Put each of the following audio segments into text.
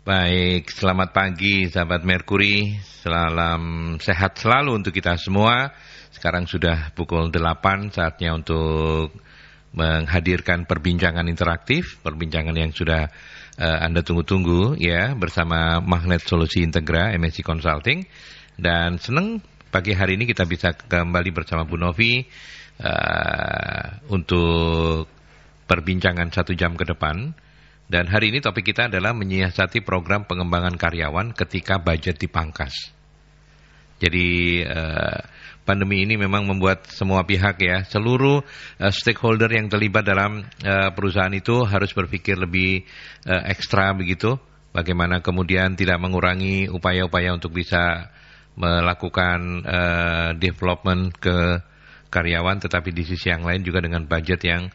Baik, selamat pagi sahabat Merkuri. Salam sehat selalu untuk kita semua. Sekarang sudah pukul 8, saatnya untuk menghadirkan perbincangan interaktif, perbincangan yang sudah Anda tunggu-tunggu ya, bersama Magnet Solusi Integra MSI Consulting. Dan senang pagi hari ini kita bisa kembali bersama Bu Novi untuk perbincangan 1 jam ke depan. Dan hari ini topik kita adalah menyiasati program pengembangan karyawan ketika budget dipangkas. Jadi pandemi ini memang membuat semua pihak ya, seluruh stakeholder yang terlibat dalam perusahaan itu harus berpikir lebih ekstra begitu. Bagaimana kemudian tidak mengurangi upaya-upaya untuk bisa melakukan development ke karyawan, tetapi di sisi yang lain juga dengan budget yang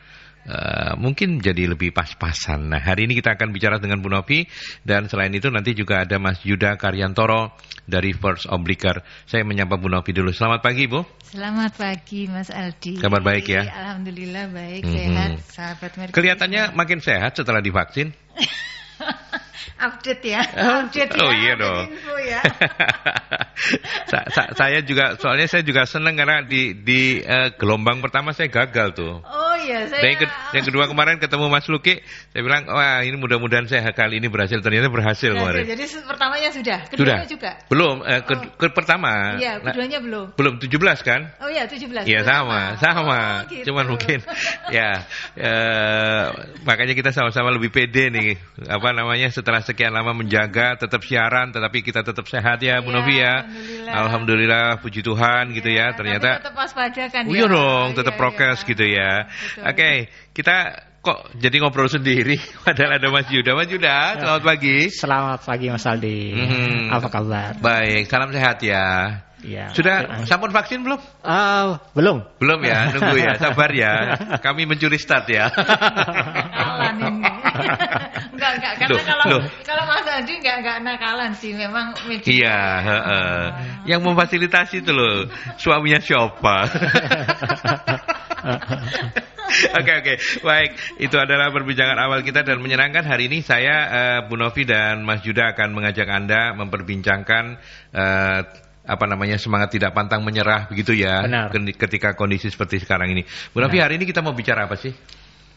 mungkin jadi lebih pas-pasan. Nah, hari ini kita akan bicara dengan Bu Novi, dan selain itu nanti juga ada Mas Yuda Karyantoro dari First Obliker. Saya menyapa Bu Novi dulu. Selamat pagi, Bu. Selamat pagi, Mas Aldi. Kabar baik ya? Alhamdulillah baik, sehat, sahabat Merkuri. Kelihatannya makin sehat setelah divaksin. Update ya, update ya. Oh iya dong. Info ya. Saya juga, soalnya saya juga senang karena di gelombang pertama saya gagal tuh. Oh iya, saya. Dan yang kedua kemarin ketemu Mas Luki, saya bilang, wah ini mudah-mudahan saya kali ini berhasil. Ternyata berhasil kemarin. Jadi pertamanya sudah, keduanya juga. Belum, pertama. Iya, keduanya belum. Belum 17 kan? Oh iya, 17. Iya sama. Oh, gitu. Cuman mungkin ya makanya kita sama-sama lebih pede nih. Apa namanya, setelah sekian lama menjaga tetap siaran, tetapi kita tetap sehat ya, Bu Novi ya. Alhamdulillah, puji Tuhan gitu ya. Ternyata tetap waspada kan ya. Iya dong, tetap prokes gitu ya. Oke, kita kok jadi ngobrol sendiri padahal ada Mas Yuda. Mas Yuda, selamat pagi. Selamat pagi Mas Aldi. Apa kabar? Baik, salam sehat ya. Ya. Sudah sampun vaksin belum? Belum. Belum ya, nunggu ya, sabar ya. Kami mencuri start ya. Nakalan ini. Enggak, karena kalau Mas Aldi enggak nakalan sih, memang media. Iya, yang memfasilitasi itu loh, suaminya siapa? Oke, baik. Itu adalah perbincangan awal kita dan menyenangkan. Hari ini saya, Bu Novi dan Mas Yuda akan mengajak Anda memperbincangkan semangat tidak pantang menyerah begitu ya. Benar. Ketika kondisi seperti sekarang ini. Bu Novi, hari ini kita mau bicara apa sih?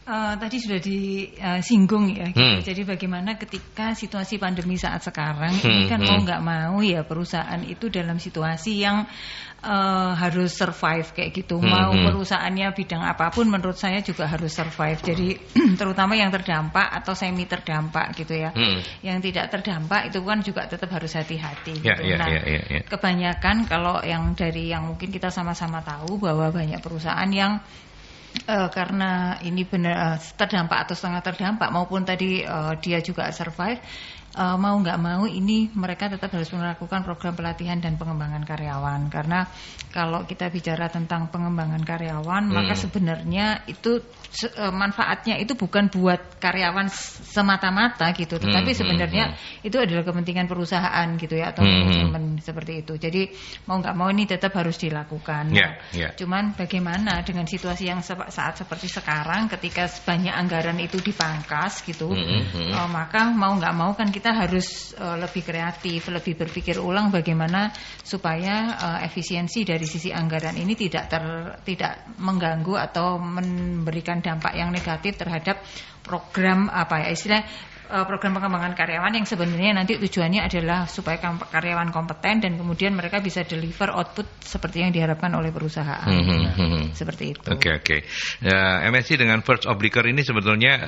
Tadi sudah disinggung ya, gitu. Jadi bagaimana ketika situasi pandemi saat sekarang ini kan mau nggak mau ya perusahaan itu dalam situasi yang harus survive kayak gitu. Mau perusahaannya bidang apapun menurut saya juga harus survive. Jadi terutama yang terdampak atau semi terdampak gitu ya. Yang tidak terdampak itu kan juga tetap harus hati-hati. Gitu. Kebanyakan kalau yang mungkin kita sama-sama tahu bahwa banyak perusahaan yang karena ini benar terdampak atau setengah terdampak maupun tadi dia juga survive, mau nggak mau ini mereka tetap harus melakukan program pelatihan dan pengembangan karyawan. Karena kalau kita bicara tentang pengembangan karyawan, maka sebenarnya itu manfaatnya itu bukan buat karyawan semata-mata gitu, tetapi sebenarnya itu adalah kepentingan perusahaan gitu ya, atau manajemen seperti itu. Jadi mau nggak mau ini tetap harus dilakukan. Cuman bagaimana dengan situasi yang saat seperti sekarang, ketika banyak anggaran itu dipangkas gitu, maka mau nggak mau kan kita harus lebih kreatif, lebih berpikir ulang bagaimana supaya efisiensi dari sisi anggaran ini tidak mengganggu atau memberikan dampak yang negatif terhadap program program pengembangan karyawan yang sebenarnya nanti tujuannya adalah supaya karyawan kompeten dan kemudian mereka bisa deliver output seperti yang diharapkan oleh perusahaan. Seperti itu. Oke. MSI dengan First Obliker ini sebetulnya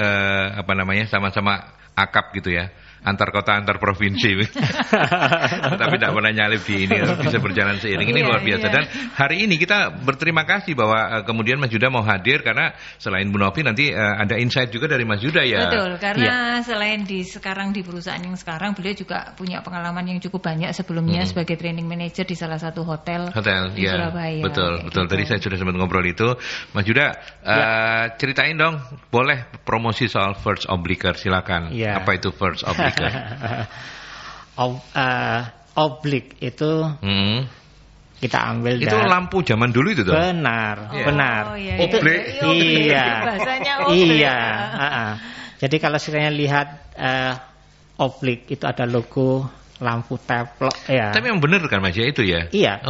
sama-sama akap gitu ya. Antar kota, antar provinsi. Tapi tidak pernah nyalip di ini, bisa berjalan seiring. Ini luar biasa. Dan hari ini kita berterima kasih bahwa kemudian Mas Yuda mau hadir, karena selain Bu Novi nanti ada insight juga dari Mas Yuda ya. Betul, karena selain sekarang di perusahaan yang sekarang, beliau juga punya pengalaman yang cukup banyak sebelumnya sebagai training manager di salah satu hotel di Surabaya. Betul. Tadi saya sudah sempat ngobrol itu. Mas Yuda, ceritain dong, boleh promosi soal First Obliker, silakan. Apa itu First Obliker? Oblik itu kita ambil itu lampu zaman dulu itu tuh. Benar. Oblik. Bahasanya oblik. Jadi kalau sekiranya lihat Oblik itu ada logo lampu teplok ya. Tapi yang benar kan Mas ya itu ya? Iya.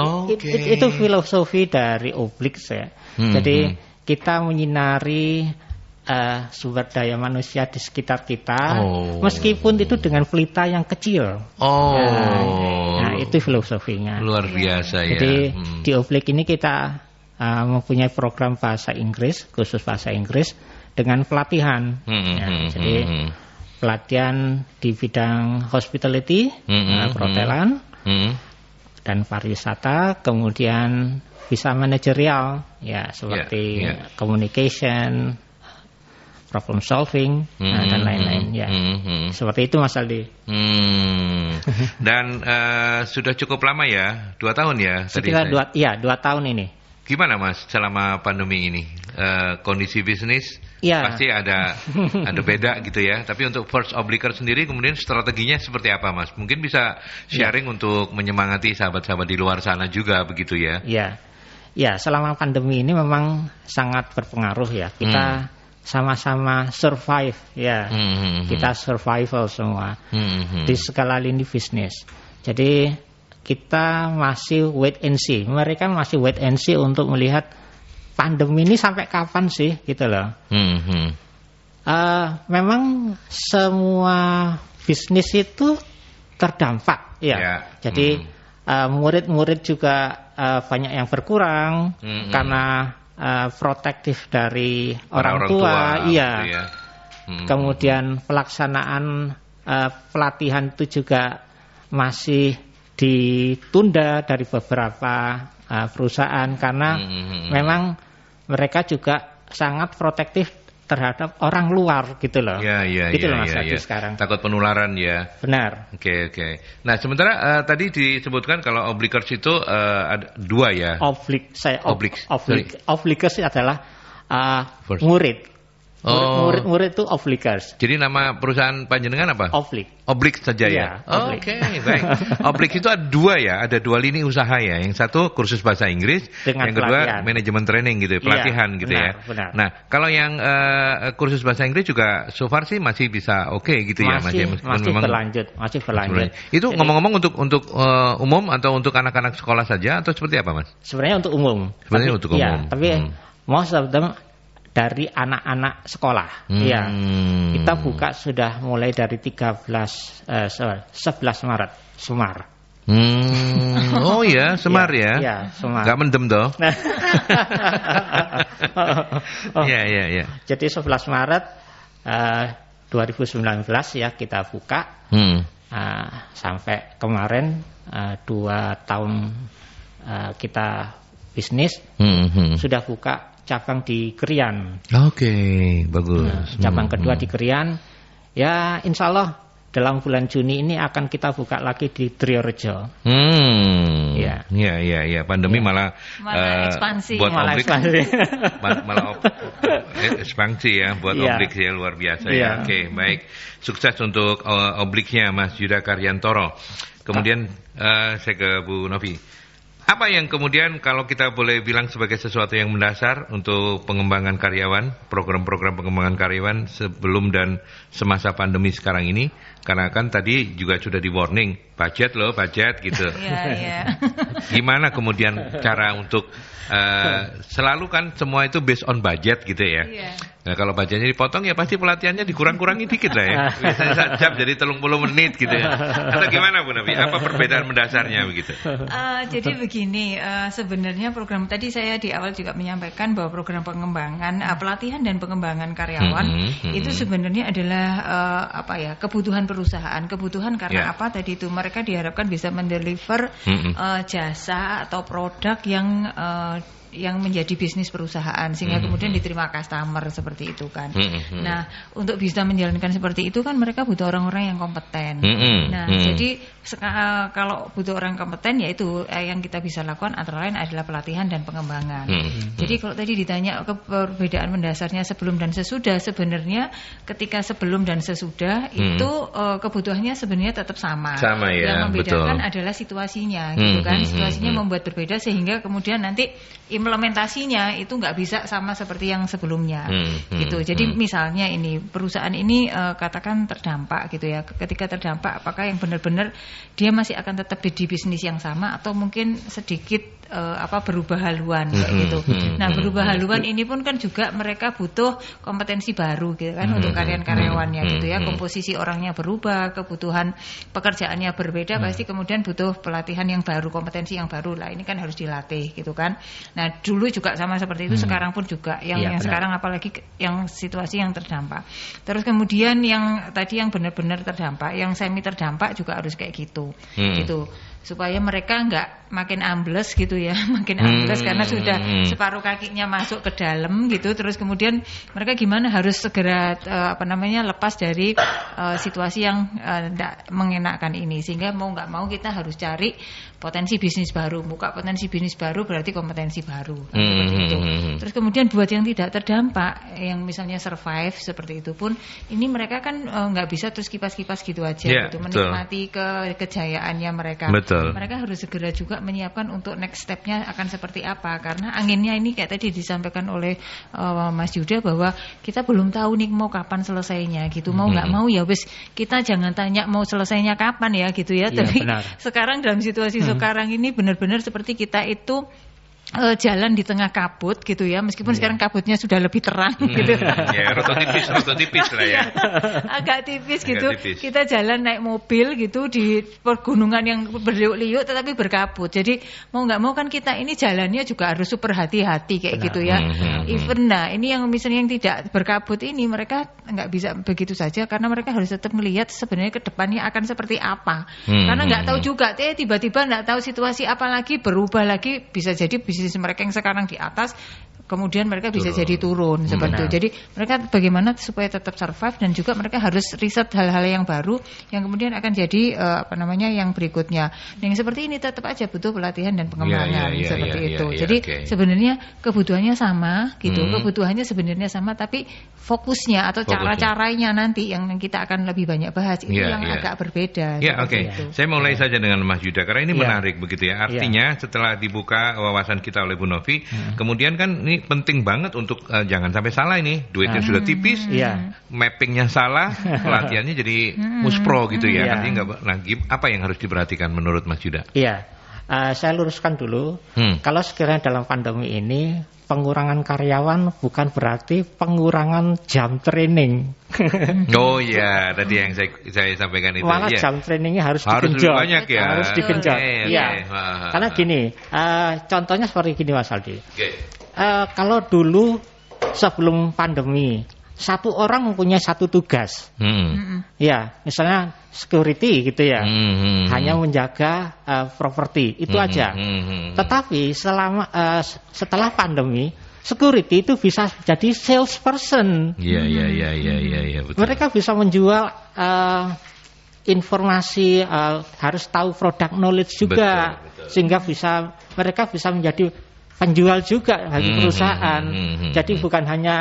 Itu filosofi dari Oblik ya. Jadi kita menyinari sumber daya manusia di sekitar kita, meskipun itu dengan pelita yang kecil. Nah, itu filosofinya. Luar biasa ya. Jadi di Oblik ini kita mempunyai program bahasa Inggris, khusus bahasa Inggris dengan pelatihan. Jadi pelatihan di bidang hospitality, perhotelan, dan pariwisata, kemudian bisa manajerial, ya seperti communication, problem solving, dan lain-lain. Ya, seperti itu Mas Aldi. Dan sudah cukup lama ya, 2 tahun ya? Sekitar 2 tahun ini. Gimana Mas selama pandemi ini? Kondisi bisnis pasti ada beda gitu ya. Tapi untuk First Obliker sendiri kemudian strateginya seperti apa Mas? Mungkin bisa sharing untuk menyemangati sahabat-sahabat di luar sana juga begitu ya? Ya, selama pandemi ini memang sangat berpengaruh ya. Kita sama-sama survive ya. Kita survival semua di segala lini bisnis. Jadi kita masih wait and see. Mereka masih wait and see untuk melihat pandemi ini sampai kapan sih, gitu loh. Memang semua bisnis itu terdampak, ya. Jadi murid-murid juga banyak yang berkurang karena protektif dari orang tua, iya. Gitu ya. Kemudian pelaksanaan pelatihan itu juga masih ditunda dari beberapa perusahaan karena memang mereka juga sangat protektif terhadap orang luar gitu loh. Gitu loh Mas Adi sekarang. Takut penularan ya. Benar. Oke. Nah sementara tadi disebutkan kalau oblikers itu ada 2 ya. Oblikers adalah murid. Murid itu Oblikers. Jadi nama perusahaan panjenengan apa? Oblik saja ya. Oke, baik. Oblik itu ada 2 ya, ada 2 lini usaha ya. Yang satu kursus bahasa Inggris, yang kedua manajemen training gitu, pelatihan gitu ya. Benar. Nah, kalau yang kursus bahasa Inggris juga so far sih masih bisa gitu ya, Mas. Masih berlanjut. Itu ngomong-ngomong untuk umum atau untuk anak-anak sekolah saja atau seperti apa, Mas? Sebenarnya untuk umum. Tapi most of them dari anak-anak sekolah. Kita buka sudah mulai dari 11 Maret, Semar. Oh ya, Semar ya. Iya, Semar. Gak mendem toh. Iya. Jadi 11 Maret 2019 ya kita buka. Sampai kemarin 2 tahun kita bisnis sudah buka cabang di Krian. Oke, bagus. Cabang kedua di Krian. Ya, insya Allah dalam bulan Juni ini akan kita buka lagi di Triorejo. Iya. Pandemi malah ekspansi. Buat Oblik. malah ekspansi ya buat Oblik ya, luar biasa ya. Oke, baik. Sukses untuk Obliknya Mas Yuda Karyantoro. Kemudian saya ke Bu Novi. Apa yang kemudian kalau kita boleh bilang sebagai sesuatu yang mendasar untuk pengembangan karyawan, program-program pengembangan karyawan sebelum dan semasa pandemi sekarang ini? Karena kan tadi juga sudah di warning, budget gitu. Gimana kemudian cara untuk selalu kan semua itu based on budget gitu ya. Nah kalau budgetnya dipotong ya pasti pelatihannya dikurang-kurangi dikit lah ya. Biasanya 1 jam jadi 30 menit gitu ya. Atau gimana Bu Nabi? Apa perbedaan mendasarnya begitu? Jadi begini, sebenarnya program tadi saya di awal juga menyampaikan bahwa program pengembangan pelatihan dan pengembangan karyawan itu sebenarnya adalah kebutuhan perusahaan. Kebutuhan karena apa tadi itu mereka diharapkan bisa mendeliver jasa atau produk yang menjadi bisnis perusahaan sehingga kemudian diterima customer seperti itu kan. Nah, untuk bisa menjalankan seperti itu kan mereka butuh orang-orang yang kompeten. Jadi kalau butuh orang kompeten yaitu yang kita bisa lakukan antara lain adalah pelatihan dan pengembangan. Jadi kalau tadi ditanya perbedaan mendasarnya sebelum dan sesudah, sebenarnya ketika sebelum dan sesudah itu kebutuhannya sebenarnya tetap sama. Yang membedakan adalah situasinya gitu kan. Situasinya membuat berbeda sehingga kemudian nanti implementasinya itu nggak bisa sama seperti yang sebelumnya gitu. Jadi misalnya ini perusahaan ini katakan terdampak gitu ya. Ketika terdampak, apakah yang benar-benar dia masih akan tetap di bisnis yang sama atau mungkin sedikit berubah haluan kayak gitu. Nah, berubah haluan ini pun kan juga mereka butuh kompetensi baru gitu kan untuk karyawannya gitu ya. Komposisi orangnya berubah, kebutuhan pekerjaannya berbeda, pasti kemudian butuh pelatihan yang baru, kompetensi yang baru lah. Ini kan harus dilatih gitu kan. Nah, dulu juga sama seperti itu, sekarang pun juga yang sekarang apalagi yang situasi yang terdampak. Terus kemudian yang tadi yang benar-benar terdampak, yang semi terdampak juga harus kayak gitu. Gitu. Supaya mereka nggak makin ambles gitu ya, makin ambles karena sudah separuh kakinya masuk ke dalam gitu. Terus kemudian mereka gimana harus segera lepas dari situasi yang tidak mengenakan ini, sehingga mau nggak mau kita harus cari potensi bisnis baru, buka potensi bisnis baru berarti kompetensi baru seperti itu. Terus kemudian buat yang tidak terdampak, yang misalnya survive seperti itu pun, ini mereka kan nggak bisa terus kipas-kipas gitu aja gitu, menikmati kejayaannya mereka. Mereka harus segera juga menyiapkan untuk next step-nya akan seperti apa, karena anginnya ini kayak tadi disampaikan oleh Mas Yuda bahwa kita belum tahu nih mau kapan selesainya gitu. Mau nggak mau ya wis, kita jangan tanya mau selesainya kapan ya gitu ya. Tapi sekarang dalam situasi sekarang ini benar-benar seperti kita itu jalan di tengah kabut gitu ya, meskipun sekarang kabutnya sudah lebih terang gitu. Ya, rada tipis lah ya. Agak tipis gitu. Kita jalan naik mobil gitu di pergunungan yang berliuk-liuk tetapi berkabut. Jadi mau nggak mau kan kita ini jalannya juga harus super hati-hati kayak gitu ya. Even ini yang misalnya yang tidak berkabut ini mereka nggak bisa begitu saja, karena mereka harus tetap melihat sebenarnya ke depannya akan seperti apa. Karena nggak tahu juga, tiba-tiba nggak tahu situasi apa lagi, berubah lagi, bisa jadi bisnis mereka yang sekarang di atas kemudian mereka bisa jadi turun seperti itu. Jadi mereka bagaimana supaya tetap survive, dan juga mereka harus riset hal-hal yang baru yang kemudian akan jadi yang berikutnya. Yang seperti ini tetap aja butuh pelatihan dan pengembangan seperti itu. Jadi sebenarnya kebutuhannya sama gitu. Kebutuhannya sebenarnya sama, tapi fokusnya atau cara-caranya nanti yang kita akan lebih banyak bahas itu yang agak berbeda. Ya, oke. Saya mulai saja dengan Mas Yuda karena ini menarik begitu ya. Artinya setelah dibuka wawasan kita oleh Bu Novi, kemudian kan ini penting banget untuk jangan sampai salah ini, duitnya sudah tipis, mappingnya salah, pelatihannya jadi muspro gitu ya. Artinya apa yang harus diperhatikan menurut Mas Yuda? Iya, saya luruskan dulu. Kalau sekiranya dalam pandemi ini pengurangan karyawan bukan berarti pengurangan jam training. Oh ya, tadi yang saya sampaikan itu. Malah jam trainingnya harus digenjot. Banyak ya. Harus digenjot. Karena gini, contohnya seperti gini Mas Aldi. Kalau dulu sebelum pandemi, satu orang mempunyai satu tugas. Ya, misalnya security gitu ya. Hanya menjaga properti, itu aja. Tetapi setelah pandemi, security itu bisa jadi salesperson. Iya, betul. Mereka bisa menjual informasi, harus tahu product knowledge juga. Betul. Sehingga mereka bisa menjadi penjual juga bagi perusahaan. Jadi bukan hanya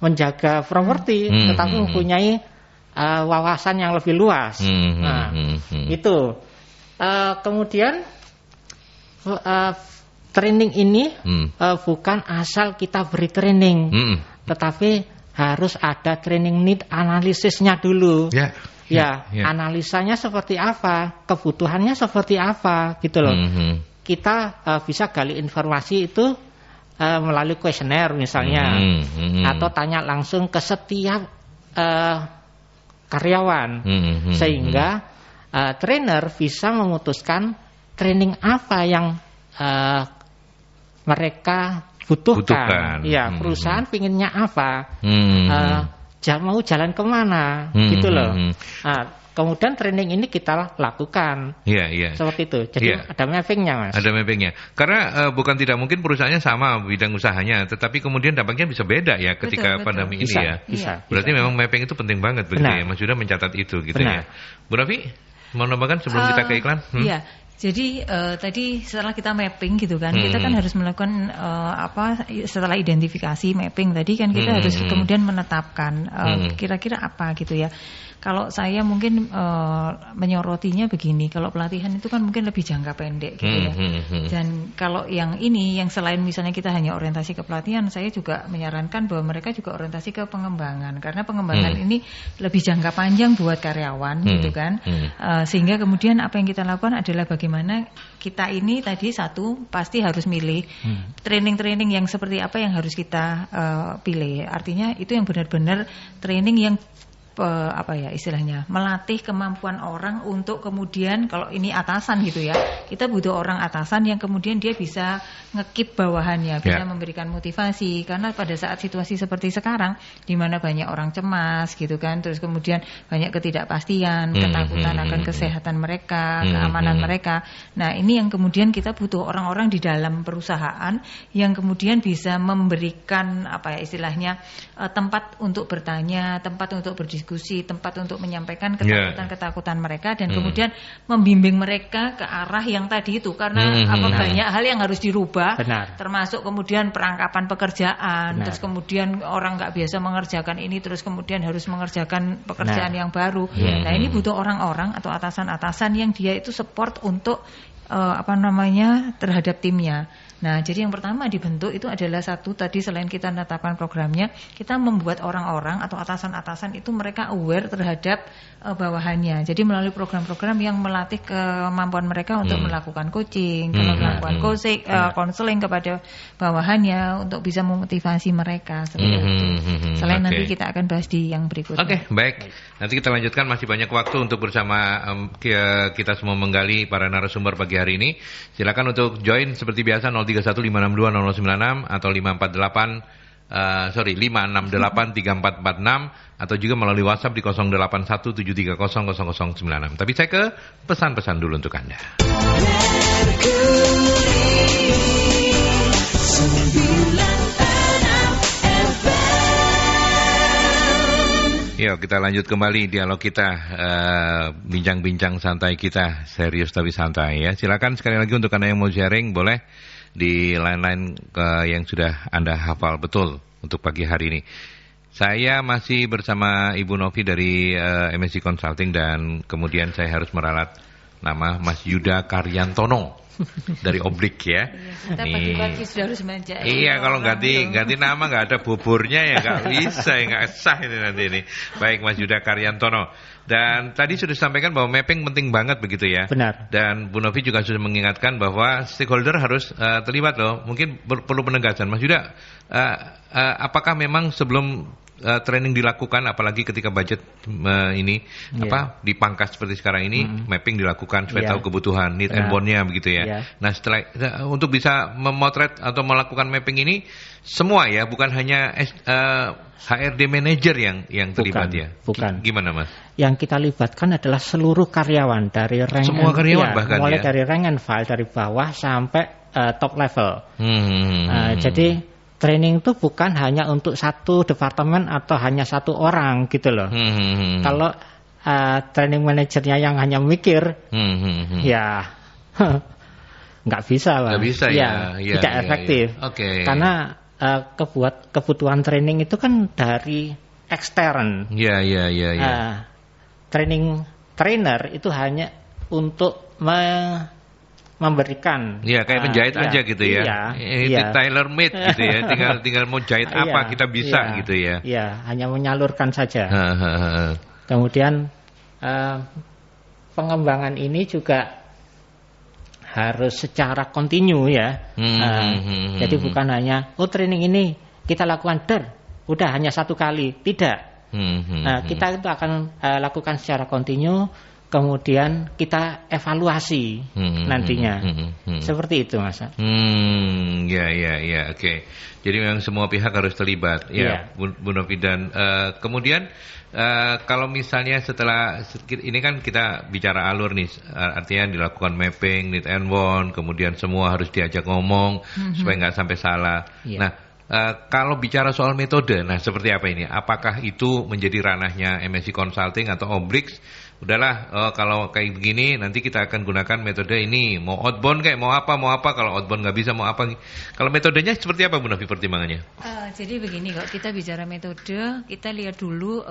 menjaga properti, tetapi mempunyai wawasan yang lebih luas. Itu. Kemudian training ini bukan asal kita beri training, tetapi harus ada training need analisisnya dulu. Analisanya seperti apa, kebutuhannya seperti apa, gitu loh. Kita bisa gali informasi itu melalui kuesioner misalnya, atau tanya langsung ke setiap karyawan, sehingga trainer bisa memutuskan training apa yang mereka butuhkan. Ya, perusahaan pinginnya apa, mau jalan kemana, gitu loh. Kemudian training ini kita lakukan. Seperti itu. Jadi ada mappingnya, Mas. Ada mappingnya. Karena bukan tidak mungkin perusahaannya sama bidang usahanya, tetapi kemudian dampaknya bisa beda ya ketika pandemi ini ya. Berarti memang mapping itu penting banget begitu ya. Mas Yuda mencatat itu gitu ya. Bu Novi, mau nambahkan sebelum kita ke iklan? Iya. Jadi tadi setelah kita mapping gitu kan, kita kan harus melakukan setelah identifikasi mapping tadi kan kita harus kemudian menetapkan kira-kira apa gitu ya. Kalau saya mungkin menyorotinya begini, kalau pelatihan itu kan mungkin lebih jangka pendek gitu ya. Dan kalau yang ini, yang selain misalnya kita hanya orientasi ke pelatihan, saya juga menyarankan bahwa mereka juga orientasi ke pengembangan. Karena pengembangan ini lebih jangka panjang buat karyawan gitu kan. Sehingga kemudian apa yang kita lakukan adalah bagaimana kita ini tadi satu, pasti harus milih training-training yang seperti apa yang harus kita pilih. Artinya itu yang benar-benar training yang istilahnya melatih kemampuan orang untuk kemudian kalau ini atasan gitu ya, kita butuh orang atasan yang kemudian dia bisa ngekip bawahannya, bisa memberikan motivasi, karena pada saat situasi seperti sekarang di mana banyak orang cemas gitu kan, terus kemudian banyak ketidakpastian, ketakutan akan kesehatan mereka, keamanan mereka. Nah, ini yang kemudian kita butuh orang-orang di dalam perusahaan yang kemudian bisa memberikan istilahnya tempat untuk bertanya, tempat untuk berdiskusi, tempat untuk menyampaikan ketakutan-ketakutan mereka dan kemudian membimbing mereka ke arah yang tadi itu, karena banyak hal yang harus dirubah. Benar. Termasuk kemudian perangkapan pekerjaan. Terus kemudian orang nggak biasa mengerjakan ini, terus kemudian harus mengerjakan pekerjaan yang baru. Nah, ini butuh orang-orang atau atasan-atasan yang dia itu support untuk terhadap timnya. Nah, jadi yang pertama dibentuk itu adalah satu tadi, selain kita menetapkan programnya, kita membuat orang-orang atau atasan-atasan itu mereka aware terhadap bawahannya. Jadi melalui program-program yang melatih kemampuan mereka untuk melakukan coaching, melakukan counseling kepada bawahannya untuk bisa memotivasi mereka seperti itu. Selain nanti kita akan bahas di yang berikutnya. Oke, baik. Nanti kita lanjutkan, masih banyak waktu untuk bersama kita semua menggali para narasumber pagi hari ini. Silakan untuk join seperti biasa 0315620096 atau 5683446 atau juga melalui WhatsApp di 0817300096. Tapi saya ke pesan-pesan dulu untuk Anda. Yuk kita lanjut kembali dialog kita, bincang-bincang santai kita, serius tapi santai ya. Silakan sekali lagi untuk Anda yang mau sharing boleh di line-line yang sudah Anda hafal betul untuk pagi hari ini. Saya masih bersama Ibu Novi dari MSC Consulting dan kemudian saya harus meralat nama Mas Yuda Karyantono dari Oblik ya. Kita pagi-pagi sudah harus menjadi. Iya, kalau ganti nama nggak ada buburnya ya nggak bisa, ya nggak sah ini nanti ini. Baik, Mas Yuda Karyantono. Dan tadi sudah disampaikan bahwa mapping penting banget begitu ya. Benar. Dan Bu Novi juga sudah mengingatkan bahwa stakeholder harus terlibat loh. Mungkin perlu penegasan, Mas Yuda. Apakah memang sebelum training dilakukan, apalagi ketika budget dipangkas seperti sekarang ini, mapping dilakukan supaya tahu kebutuhan need and want-nya begitu ya. Nah, setelah untuk bisa memotret atau melakukan mapping ini semua ya, bukan hanya HRD manager yang terlibat ya. Bukan. Gimana Mas? Yang kita libatkan adalah seluruh karyawan dari rank semua karyawan bahkan mulai dari rank and file dari bawah sampai top level. Jadi training itu bukan hanya untuk satu departemen atau hanya satu orang gitu loh. Kalau training manajernya yang hanya mikir, ya nggak bisa lah. Nggak bisa ya. Tidak efektif. Okay. Karena kebutuhan training itu kan dari ekstern. Trainer itu hanya untuk memberikan kayak penjahit aja gitu ya. Itu tailor made gitu ya. Tinggal mau jahit apa kita bisa gitu ya. Iya, hanya menyalurkan saja. Kemudian pengembangan ini juga harus secara kontinu ya. Jadi bukan hanya training ini kita lakukan udah hanya satu kali, tidak. Kita itu akan lakukan secara kontinu. Kemudian kita evaluasi nantinya. Seperti itu Mas. Oke. Jadi memang semua pihak harus terlibat ya, Bu Novi. Dan kemudian kalau misalnya setelah ini kan kita bicara alur nih, artinya dilakukan mapping, need and want, kemudian semua harus diajak ngomong supaya nggak sampai salah. Nah, kalau bicara soal metode, nah seperti apa ini? Apakah itu menjadi ranahnya MSC Consulting atau Obrix udahlah kalau kayak begini nanti kita akan gunakan metode ini, mau outbound kayak mau apa, kalau outbound nggak bisa mau apa. Kalau metodenya seperti apa Bu Novi pertimbangannya? Jadi begini, kalau kita bicara metode, kita lihat dulu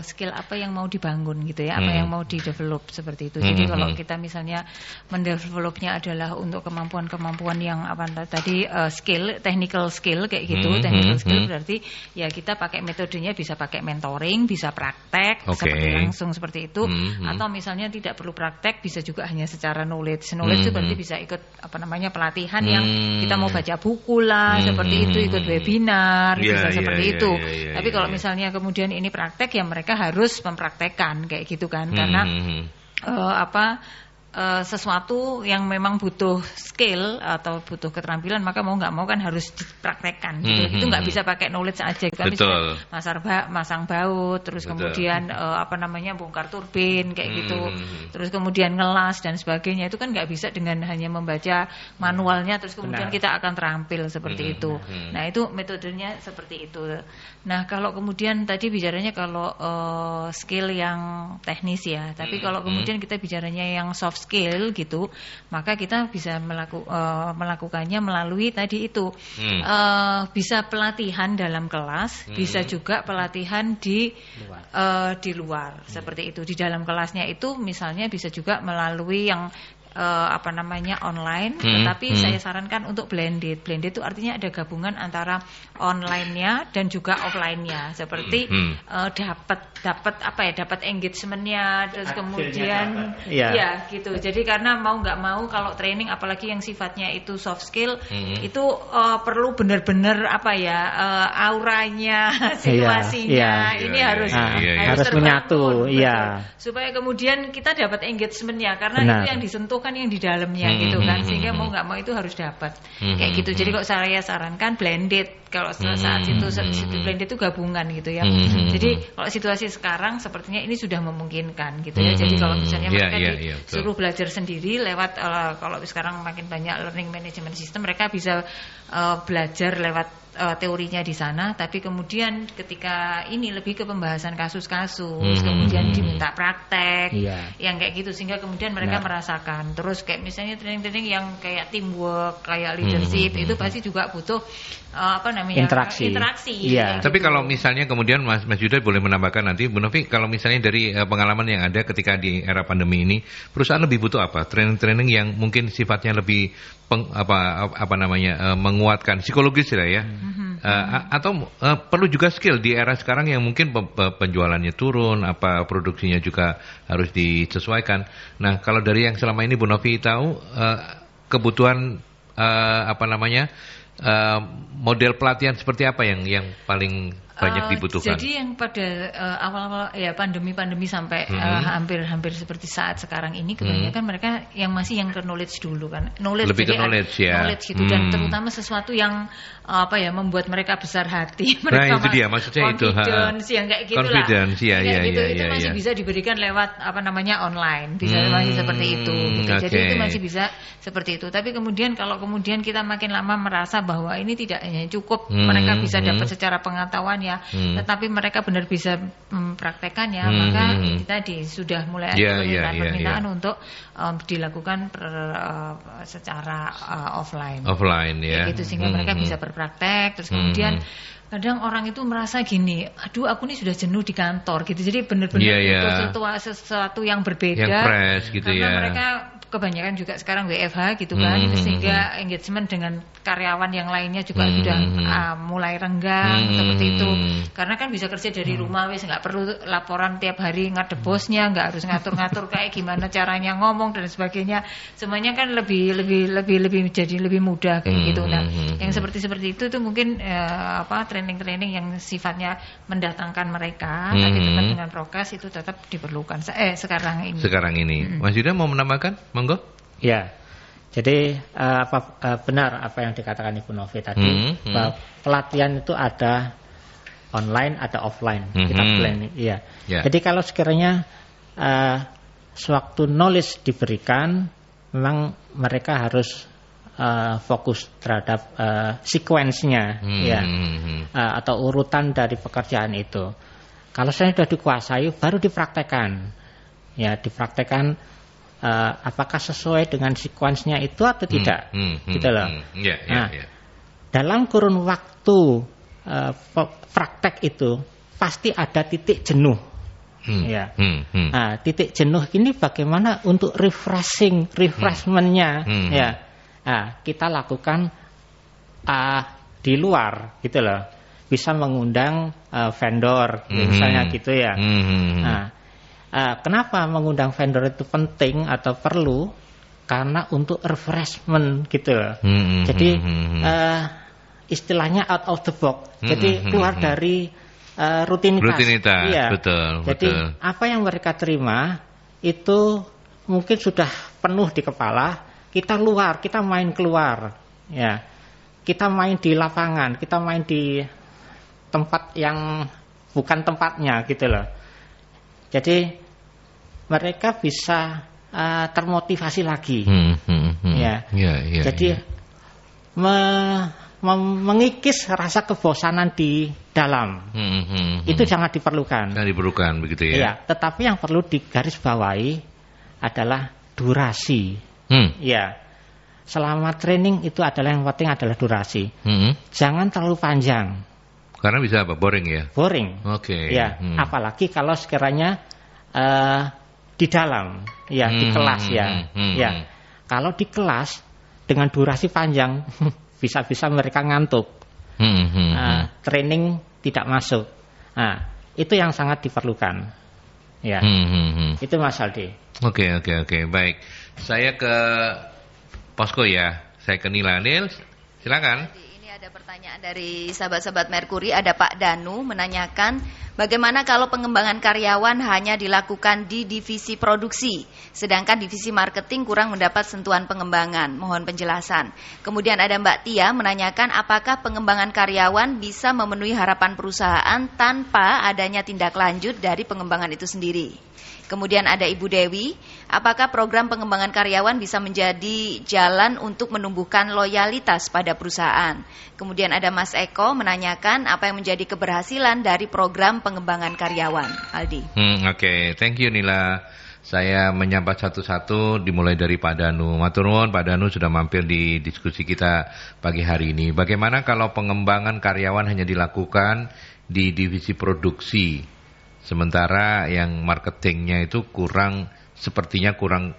skill apa yang mau dibangun gitu ya, apa yang mau di-develop seperti itu. Jadi kalau kita misalnya mendevelopnya adalah untuk kemampuan-kemampuan yang apa tadi skill, technical skill kayak gitu, technical skill berarti ya kita pakai metodenya bisa pakai mentoring, bisa praktek seperti langsung seperti itu, atau misalnya tidak perlu praktek, bisa juga hanya secara knowledge itu berarti bisa ikut pelatihan yang kita mau baca buku lah seperti itu, ikut webinar bisa seperti itu. Tapi kalau misalnya kemudian ini praktek ya mereka harus mempraktekkan kayak gitu kan, karena sesuatu yang memang butuh skill atau butuh keterampilan maka mau nggak mau kan harus dipraktekkan gitu. Itu nggak bisa pakai knowledge aja kan, misalnya masang baut, terus kemudian bongkar turbin kayak gitu, terus kemudian ngelas dan sebagainya, itu kan nggak bisa dengan hanya membaca manualnya terus kemudian kita akan terampil seperti itu. Nah itu metodenya seperti itu. Nah kalau kemudian tadi bicaranya kalau skill yang teknis ya, tapi kalau kemudian kita bicaranya yang soft skill gitu, maka kita bisa melakukannya melalui tadi itu bisa pelatihan dalam kelas, bisa juga pelatihan di luar seperti itu. Di dalam kelasnya itu misalnya bisa juga melalui yang online, tetapi saya sarankan untuk blended. Blended itu artinya ada gabungan antara online-nya dan juga offline-nya. Seperti dapat engagement-nya, terus kemudian ya gitu. Jadi karena mau nggak mau kalau training apalagi yang sifatnya itu soft skill itu perlu benar-benar auranya, situasinya ini harus menyatu, supaya kemudian kita dapat engagement-nya, karena itu yang disentuh kan yang di dalamnya gitu kan, sehingga mau nggak mau itu harus dapat kayak gitu. Jadi kalau saya sarankan blended, kalau saat itu blended itu gabungan gitu ya. Jadi kalau situasi sekarang sepertinya ini sudah memungkinkan gitu ya. Jadi kalau misalnya mereka disuruh belajar sendiri lewat kalau sekarang makin banyak learning management system, mereka bisa belajar lewat teorinya di sana, tapi kemudian ketika ini lebih ke pembahasan kasus-kasus, kemudian diminta praktek, yang kayak gitu, sehingga kemudian mereka merasakan. Terus kayak misalnya training-training yang kayak teamwork, kayak leadership, itu pasti juga butuh interaksi. Tapi kalau misalnya kemudian Mas Yuda boleh menambahkan nanti, Bu Novi, kalau misalnya dari pengalaman yang ada ketika di era pandemi ini, perusahaan lebih butuh apa? Training-training yang mungkin sifatnya lebih menguatkan psikologis ya. Atau perlu juga skill di era sekarang yang mungkin penjualannya turun, produksinya juga harus disesuaikan. Nah, kalau dari yang selama ini Bu Novi tahu kebutuhan model pelatihan seperti apa yang paling banyak dibutuhkan. Jadi yang pada awal-awal ya pandemi sampai hampir seperti saat sekarang ini, kebanyakan mereka yang masih yang ke knowledge dulu kan. Lebih ke knowledge gitu, dan terutama sesuatu yang membuat mereka besar hati. Mereka itu dia maksudnya confidence yang kayak gitulah. Itu masih bisa diberikan lewat online. Bisa masih seperti itu gitu. Jadi itu masih bisa seperti itu. Tapi kemudian kalau kita makin lama merasa bahwa ini tidak hanya cukup mereka bisa dapat secara pengetahuan ya, tetapi mereka benar bisa mempraktekannya, maka tadi sudah mulai ada permintaan untuk dilakukan secara offline ya. Gitu, sehingga mereka bisa berpraktek, terus kemudian kadang orang itu merasa gini, aduh aku ini sudah jenuh di kantor gitu, jadi benar-benar butuh sesuatu yang berbeda, yang fresh gitu karena mereka kebanyakan juga sekarang WFH gitu kan, sehingga engagement dengan karyawan yang lainnya juga sudah mulai renggang seperti itu, karena kan bisa kerja dari rumah, wes nggak perlu laporan tiap hari ngadep bosnya, nggak harus ngatur-ngatur kayak gimana caranya ngomong dan sebagainya, semuanya kan lebih jadi lebih mudah kayak gitu. Nah, yang seperti itu tuh mungkin training-training yang sifatnya mendatangkan mereka, tapi tetap dengan prokes itu tetap diperlukan sekarang ini. Mas Yuda mau menambahkan? Monggo. Ya, jadi benar apa yang dikatakan Ibu Novi tadi, bahwa pelatihan itu ada online, ada offline. Kita plan, Jadi kalau sekiranya sewaktu knowledge diberikan, memang mereka harus fokus terhadap sequence-nya, atau urutan dari pekerjaan itu. Kalau saya sudah dikuasai, baru dipraktekkan. ya dipraktekkan apakah sesuai dengan sekuensnya itu atau tidak, gitu loh. Dalam kurun waktu praktek itu pasti ada titik jenuh, Nah, titik jenuh ini bagaimana untuk refreshmentnya, ya. Nah, kita lakukan di luar, gitu loh. Bisa mengundang vendor, misalnya gitu ya. Nah, kenapa mengundang vendor itu penting atau perlu? Karena untuk refreshment gitu. Jadi istilahnya out of the box. Jadi keluar dari rutinitas. Iya. Betul. Jadi apa yang mereka terima itu mungkin sudah penuh di kepala. Kita main keluar. Ya. Kita main di lapangan, kita main di tempat yang bukan tempatnya gitu loh. Jadi mereka bisa termotivasi lagi, Jadi mengikis rasa kebosanan di dalam, itu sangat diperlukan. Sangat diperlukan begitu ya. Iya, tetapi yang perlu digarisbawahi adalah durasi. Ya, selama training itu adalah yang penting adalah durasi. Jangan terlalu panjang. Karena bisa apa? Boring ya? Boring. Oke. Ya, apalagi kalau sekiranya di dalam, ya di kelas ya. Ya, kalau di kelas dengan durasi panjang, bisa-bisa mereka ngantuk. Training tidak masuk. Nah, itu yang sangat diperlukan. Ya, itu Mas Aldi. Oke, baik. Saya ke Posko ya. Saya ke Nila. Nil, silakan. Ada pertanyaan dari sahabat-sahabat Merkuri. Ada Pak Danu menanyakan, bagaimana kalau pengembangan karyawan hanya dilakukan di divisi produksi, sedangkan divisi marketing kurang mendapat sentuhan pengembangan? Mohon penjelasan. Kemudian ada Mbak Tia menanyakan, apakah pengembangan karyawan bisa memenuhi harapan perusahaan tanpa adanya tindak lanjut dari pengembangan itu sendiri? Kemudian ada Ibu Dewi, apakah program pengembangan karyawan bisa menjadi jalan untuk menumbuhkan loyalitas pada perusahaan? Kemudian ada Mas Eko menanyakan apa yang menjadi keberhasilan dari program pengembangan karyawan. Aldi. Oke. Thank you Nila. Saya menyapa satu-satu dimulai dari Pak Danu. Matur nuwun Pak Danu sudah mampir di diskusi kita pagi hari ini. Bagaimana kalau pengembangan karyawan hanya dilakukan di divisi produksi? Sementara yang marketingnya itu sepertinya kurang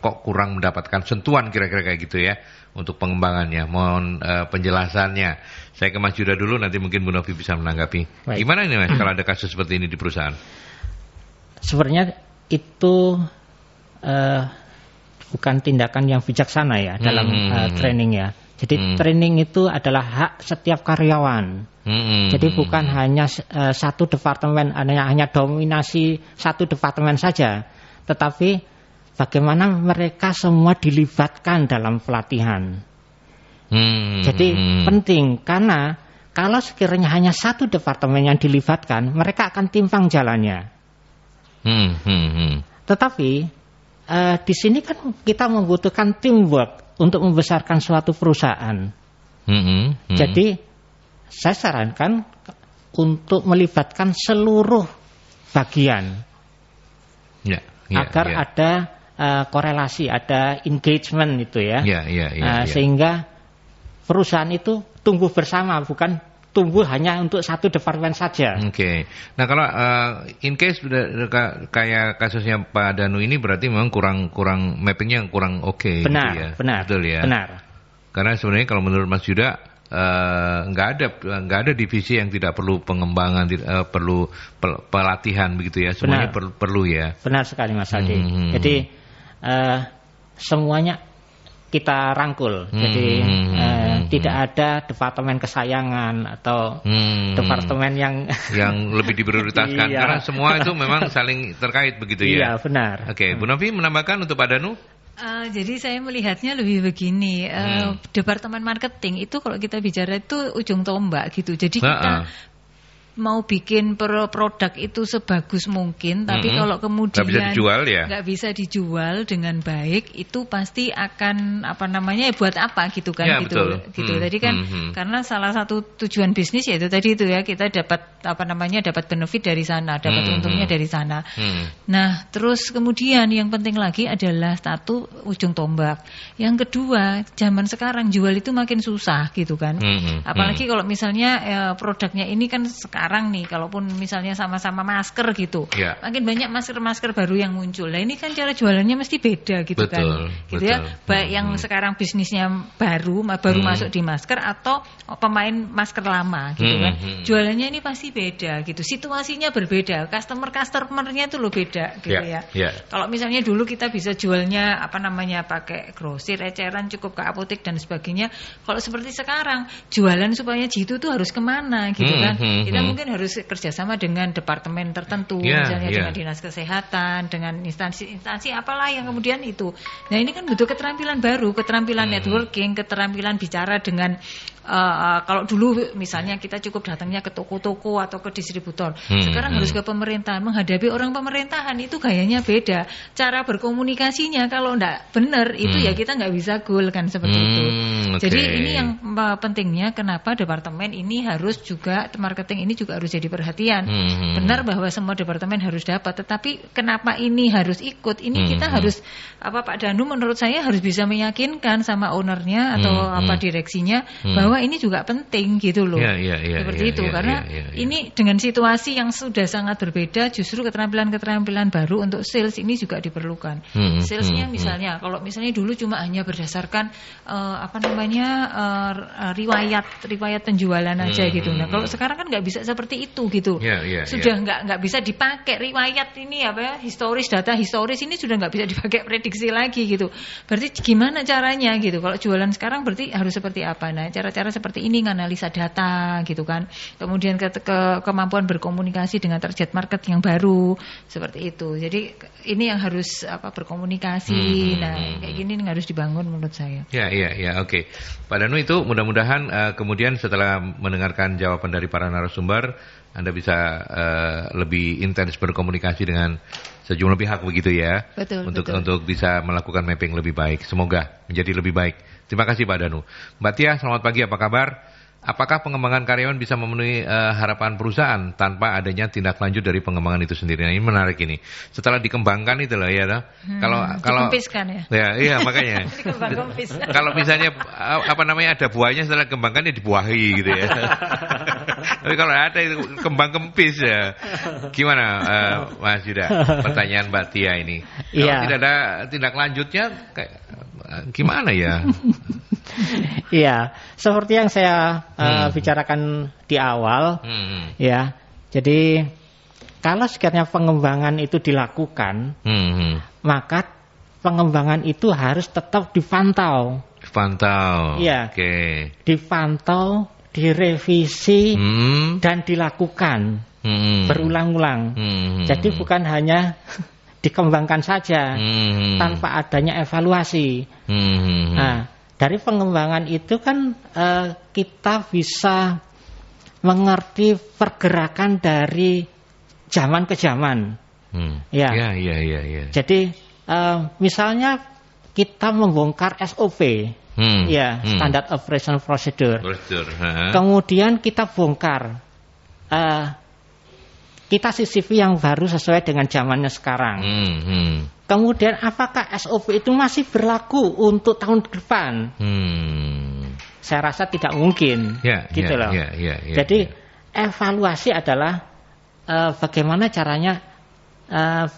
mendapatkan sentuhan kira-kira kayak gitu ya untuk pengembangannya. Mohon penjelasannya. Saya ke Mas Yuda dulu, nanti mungkin Bu Novi bisa menanggapi. Baik. Gimana ini Mas kalau ada kasus seperti ini di perusahaan? Sebenarnya itu bukan tindakan yang bijaksana ya dalam training ya. Jadi training itu adalah hak setiap karyawan. Jadi bukan hanya satu departemen, hanya dominasi satu departemen saja, tetapi bagaimana mereka semua dilibatkan dalam pelatihan. Jadi penting, karena kalau sekiranya hanya satu departemen yang dilibatkan, mereka akan timpang jalannya. Tetapi di sini kan kita membutuhkan teamwork untuk membesarkan suatu perusahaan. Jadi saya sarankan untuk melibatkan seluruh bagian agar ada korelasi, ada engagement itu ya. Sehingga perusahaan itu tumbuh bersama, bukan tumbuh hanya untuk satu departemen saja. Oke. Nah kalau in case kayak kasusnya Pak Danu ini berarti memang kurang mappingnya kurang oke. Benar, gitu ya. Benar. Betul ya. Benar. Karena sebenarnya kalau menurut Mas Yuda nggak ada divisi yang tidak perlu pengembangan, perlu pelatihan begitu ya. Semuanya perlu ya. Benar sekali Mas Aldi. Jadi semuanya kita rangkul. Jadi tidak ada departemen kesayangan atau departemen yang lebih diprioritaskan. Karena semua itu memang saling terkait begitu ya. Iya benar. Oke, Bu Novi menambahkan untuk Pak Danu. Jadi saya melihatnya lebih begini, departemen marketing itu kalau kita bicara itu ujung tombak gitu. Jadi kita mau bikin produk itu sebagus mungkin, tapi kalau kemudian nggak bisa dijual dengan baik, itu pasti akan buat apa gitu kan, ya, gitu. Tadi kan karena salah satu tujuan bisnis yaitu tadi itu ya, kita dapat dapat benefit dari sana, dapat untungnya dari sana. Nah, terus kemudian yang penting lagi adalah satu, ujung tombak. Yang kedua, zaman sekarang jual itu makin susah gitu kan. Apalagi kalau misalnya produknya ini kan sekarang nih, kalaupun misalnya sama-sama masker gitu, makin banyak masker-masker baru yang muncul. Nah ini kan cara jualannya mesti beda gitu, kan, gitu ya. Baik yang sekarang bisnisnya baru masuk di masker atau pemain masker lama, gitu kan. Jualannya ini pasti beda, gitu. Situasinya berbeda, customer-customernya itu loh beda, gitu ya. Kalau misalnya dulu kita bisa jualnya pakai grosir, eceran, cukup ke apotek dan sebagainya. Kalau seperti sekarang, jualan supaya jitu tuh harus kemana, gitu kan. Kita mungkin harus kerjasama dengan departemen tertentu, misalnya dengan dinas kesehatan, dengan instansi apalah yang kemudian itu. Nah ini kan butuh keterampilan baru, keterampilan networking, keterampilan bicara dengan kalau dulu misalnya kita cukup datangnya ke toko-toko atau ke distributor, sekarang harus ke pemerintahan, menghadapi orang pemerintahan itu gayanya beda, cara berkomunikasinya kalau enggak benar itu ya kita nggak bisa goal kan seperti itu. Jadi ini yang pentingnya kenapa departemen ini harus juga, marketing ini juga harus jadi perhatian. Benar bahwa semua departemen harus dapat, tetapi kenapa ini harus ikut? Ini kita harus Pak Danu menurut saya harus bisa meyakinkan sama ownernya atau direksinya bahwa ini juga penting gitu loh. Seperti itu karena ini dengan situasi yang sudah sangat berbeda, justru keterampilan-keterampilan baru untuk sales ini juga diperlukan. Salesnya misalnya kalau misalnya dulu cuma hanya berdasarkan riwayat penjualan aja gitu. Nah kalau sekarang kan nggak bisa seperti itu gitu. Sudah nggak bisa dipakai riwayat ini historis, data historis ini sudah nggak bisa dipakai prediksi lagi gitu. Berarti gimana caranya gitu? Kalau jualan sekarang berarti harus seperti apa? Nah cara-cara seperti ini, analisa data gitu kan. Kemudian kemampuan berkomunikasi dengan target market yang baru seperti itu. Jadi ini yang harus berkomunikasi. Nah kayak gini harus dibangun menurut saya. Oke. Pak Danu, itu mudah-mudahan kemudian setelah mendengarkan jawaban dari para narasumber, Anda bisa lebih intens berkomunikasi dengan sejumlah pihak begitu ya. Betul. Untuk bisa melakukan mapping lebih baik. Semoga menjadi lebih baik. Terima kasih Pak Danu. Mbak Tia, selamat pagi, apa kabar? Apakah pengembangan karyawan bisa memenuhi harapan perusahaan tanpa adanya tindak lanjut dari pengembangan itu sendiri? Nah, ini menarik ini. Setelah dikembangkan itu lah ya. Kalau dikempiskan ya. Iya makanya. Kalau misalnya ada buahnya, setelah dikembangkan ya dibuahi gitu ya. Tapi kalau ada itu kembang kempis ya. Gimana Mas Yuda? Pertanyaan Mbak Tia ini. Kalau tidak ada tindak lanjutnya gimana ya? Iya, seperti yang saya bicarakan di awal, ya. Jadi kalau sekiranya pengembangan itu dilakukan, maka pengembangan itu harus tetap dipantau. Iya. Dipantau, direvisi, dan dilakukan berulang-ulang. Jadi bukan hanya dikembangkan saja tanpa adanya evaluasi. Nah, dari pengembangan itu kan kita bisa mengerti pergerakan dari zaman ke zaman. Jadi misalnya kita membongkar SOP, Standard Operation Procedure. Kemudian kita bongkar, kita CCP yang baru sesuai dengan zamannya sekarang. Kemudian apakah SOP itu masih berlaku untuk tahun depan? Saya rasa tidak mungkin, gitu loh. Jadi evaluasi adalah bagaimana caranya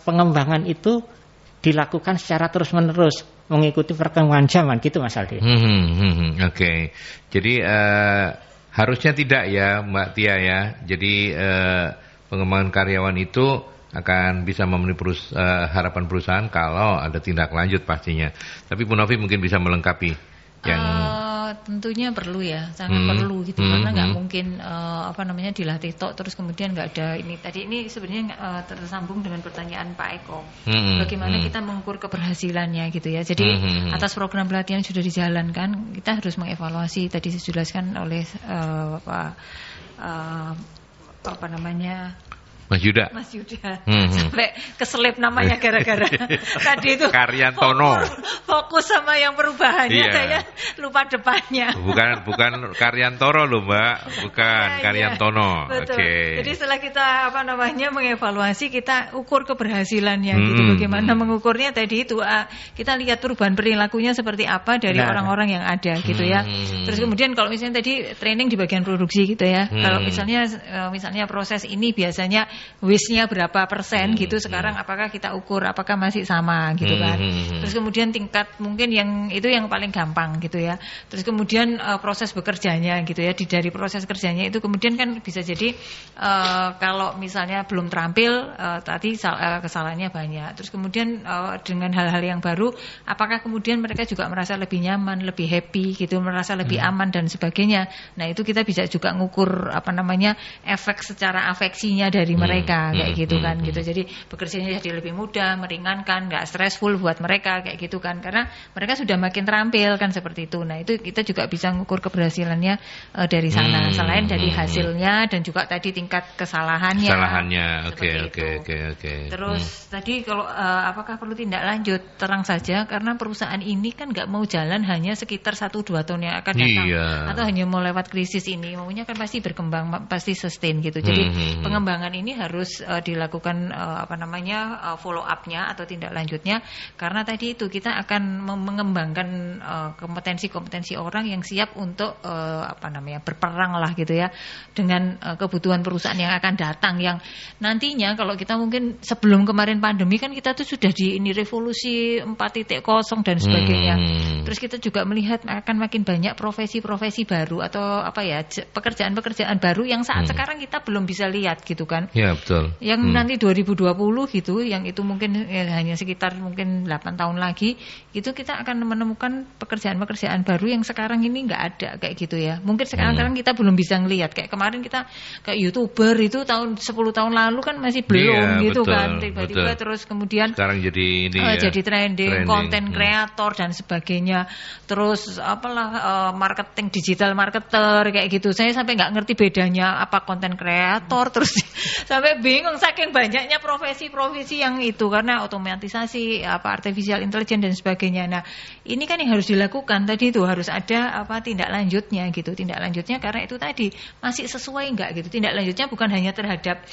pengembangan itu dilakukan secara terus-menerus mengikuti perkembangan zaman, gitu Mas Aldi. Oke. Jadi harusnya tidak ya Mbak Tia ya. Jadi pengembangan karyawan itu akan bisa memenuhi harapan perusahaan kalau ada tindak lanjut pastinya. Tapi Bu Novi mungkin bisa melengkapi yang tentunya perlu ya, sangat perlu gitu karena nggak mungkin dilatih tok terus kemudian nggak ada ini. Tadi ini sebenarnya tersambung dengan pertanyaan Pak Eko. Bagaimana kita mengukur keberhasilannya gitu ya. Jadi atas program pelatihan yang sudah dijalankan, kita harus mengevaluasi tadi dijelaskan oleh apa namanya, Mas Yuda. Sampai keselip namanya gara-gara tadi itu Karyantono. Fokus sama yang perubahannya, saya lupa depannya. Bukan Karyantoro loh Mbak, bukan Karyantono. Betul. Okay. Jadi setelah kita mengevaluasi, kita ukur keberhasilannya gitu. Bagaimana mengukurnya tadi itu kita lihat perubahan perilakunya seperti apa dari orang-orang yang ada gitu ya. Terus kemudian kalau misalnya tadi training di bagian produksi gitu ya. Kalau misalnya proses ini biasanya waste-nya berapa persen gitu, sekarang apakah kita ukur apakah masih sama gitu kan. Terus kemudian tingkat mungkin yang paling gampang gitu ya. Terus kemudian proses bekerjanya gitu ya. Dari proses kerjanya itu kemudian kan bisa jadi kalau misalnya belum terampil tadi kesalahannya banyak. Terus kemudian dengan hal-hal yang baru, apakah kemudian mereka juga merasa lebih nyaman, lebih happy gitu, merasa lebih aman dan sebagainya. Nah, itu kita bisa juga ngukur efek secara afeksinya dari mereka kayak gitu kan gitu. Jadi bekerjanya jadi lebih mudah, meringankan, nggak stressful buat mereka kayak gitu kan, karena mereka sudah makin terampil kan seperti itu. Nah, itu kita juga bisa ngukur keberhasilannya dari sana, selain dari hasilnya dan juga tadi tingkat kesalahannya. Oke. Terus tadi kalau apakah perlu tindak lanjut, terang saja karena perusahaan ini kan nggak mau jalan hanya sekitar 1-2 tahun yang akan datang atau hanya mau lewat krisis ini, maunya kan pasti berkembang, pasti sustain gitu. Jadi pengembangan ini harus dilakukan follow up-nya atau tindak lanjutnya, karena tadi itu kita akan mengembangkan kompetensi orang yang siap untuk berperang lah gitu ya dengan kebutuhan perusahaan yang akan datang, yang nantinya kalau kita mungkin sebelum kemarin pandemi kan kita tuh sudah di ini revolusi 4.0 dan sebagainya. Terus kita juga melihat akan makin banyak profesi-profesi baru atau pekerjaan-pekerjaan baru yang saat sekarang kita belum bisa lihat gitu kan. Ya, betul. Yang nanti 2020 gitu, yang itu mungkin hanya sekitar mungkin 8 tahun lagi, itu kita akan menemukan pekerjaan-pekerjaan baru yang sekarang ini nggak ada kayak gitu ya. Mungkin sekarang kita belum bisa ngelihat. Kayak kemarin kita kayak YouTuber itu 10 tahun lalu kan masih belum gitu kan. Tiba-tiba terus kemudian sekarang jadi ini jadi trending, konten kreator dan sebagainya. Terus marketing, digital marketer kayak gitu. Saya sampai nggak ngerti bedanya apa konten kreator, terus sampai bingung saking banyaknya profesi-profesi yang itu, karena otomatisasi artificial intelligence dan sebagainya. Nah, ini kan yang harus dilakukan tadi itu, harus ada tindak lanjutnya gitu. Tindak lanjutnya karena itu tadi masih sesuai enggak gitu. Tindak lanjutnya bukan hanya terhadap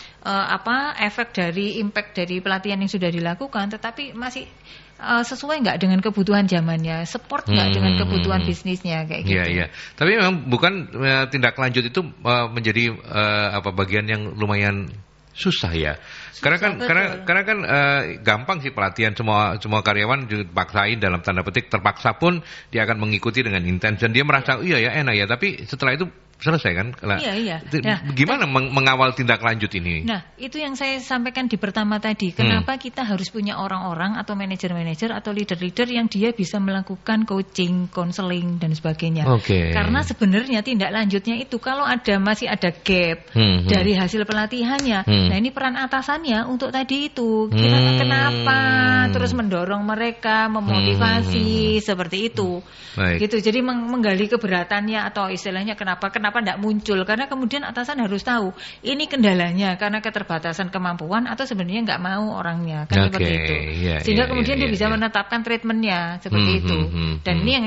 efek dari impact dari pelatihan yang sudah dilakukan, tetapi masih sesuai nggak dengan kebutuhan zamannya, support nggak dengan kebutuhan bisnisnya kayak gitu. Iya. Tapi memang bukan tindak lanjut itu menjadi bagian yang lumayan susah ya. Karena kan gampang sih pelatihan, semua karyawan dipaksain dalam tanda petik, terpaksa pun dia akan mengikuti dengan intens dan dia merasa enak ya, tapi setelah itu selesai kan? Iya. Nah, gimana mengawal tindak lanjut ini? Nah, itu yang saya sampaikan di pertama tadi. Kenapa kita harus punya orang-orang atau manajer-manajer atau leader-leader yang dia bisa melakukan coaching, counseling dan sebagainya. Karena sebenarnya tindak lanjutnya itu kalau masih ada gap dari hasil pelatihannya. Nah, ini peran atasannya untuk tadi itu. Kita kenapa terus mendorong mereka, memotivasi seperti itu. Gitu. Jadi menggali keberatannya atau istilahnya kenapa tidak muncul, karena kemudian atasan harus tahu ini kendalanya karena keterbatasan kemampuan atau sebenarnya nggak mau orangnya kan seperti itu, sehingga kemudian dia bisa menetapkan treatmentnya seperti itu. Dan ini yang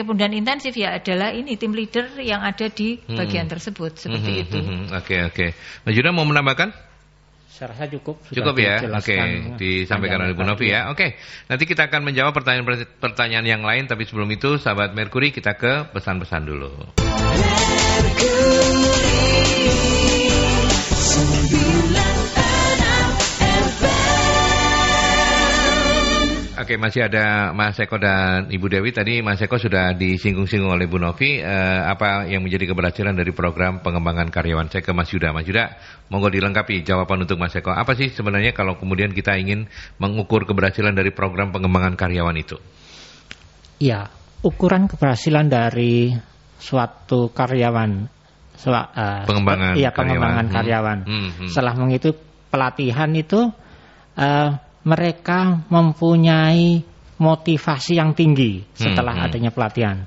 kemudian intensif ya adalah ini tim leader yang ada di bagian tersebut seperti itu. Oke. Mas Yuda mau menambahkan? Saya rasa cukup ya. Disampaikan oleh Bu Novi ya. Nanti kita akan menjawab pertanyaan yang lain, tapi sebelum itu sahabat Merkuri, kita ke pesan-pesan dulu. Masih ada Mas Eko dan Ibu Dewi. Tadi Mas Eko sudah disinggung-singgung oleh Bu Novi, apa yang menjadi keberhasilan dari program pengembangan karyawan. Saya ke Mas Yuda. Mas Yuda, monggo dilengkapi jawaban untuk Mas Eko. Apa sih sebenarnya kalau kemudian kita ingin mengukur keberhasilan dari program pengembangan karyawan itu? Ya, ukuran keberhasilan dari suatu karyawan, pengembangan karyawan. Setelah mengikuti pelatihan itu, mereka mempunyai motivasi yang tinggi setelah adanya pelatihan.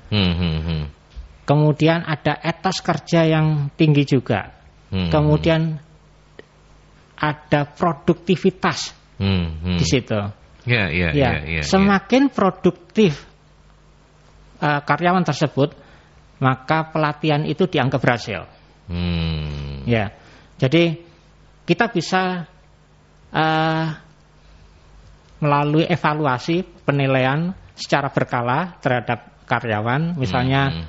Kemudian ada etos kerja yang tinggi juga. Kemudian ada produktivitas di situ. Semakin produktif karyawan tersebut, maka pelatihan itu dianggap berhasil. Ya, jadi kita bisa melalui evaluasi penilaian secara berkala terhadap karyawan, misalnya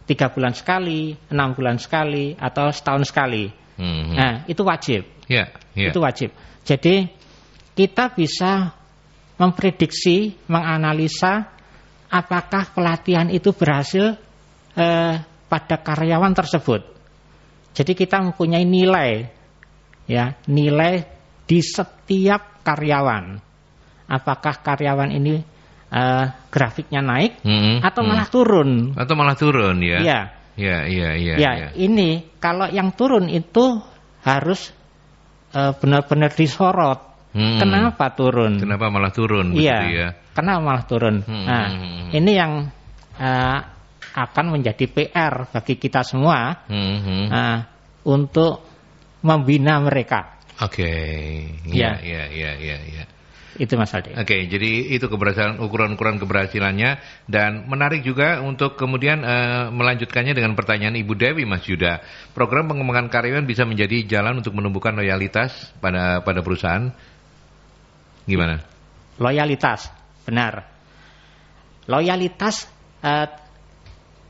3 bulan sekali, 6 bulan sekali, atau setahun sekali. Nah, itu wajib. Itu wajib. Jadi kita bisa memprediksi, menganalisa apakah pelatihan itu berhasil pada karyawan tersebut. Jadi kita mempunyai nilai, ya, nilai di setiap karyawan. Apakah karyawan ini grafiknya naik atau malah turun? Atau malah turun, ya? Ya, ini kalau yang turun itu harus benar-benar disorot. Kenapa turun? Kenapa malah turun? Iya, begitu ya? kenapa malah turun? Nah, ini yang akan menjadi PR bagi kita semua untuk membina mereka. Oke, iya. Itu Mas Aldi. Oke, jadi itu keberhasilan, ukuran-ukuran keberhasilannya, dan menarik juga untuk kemudian melanjutkannya dengan pertanyaan Ibu Dewi, Mas Yuda. Program pengembangan karyawan bisa menjadi jalan untuk menumbuhkan loyalitas pada perusahaan. Gimana? Loyalitas, benar. Loyalitas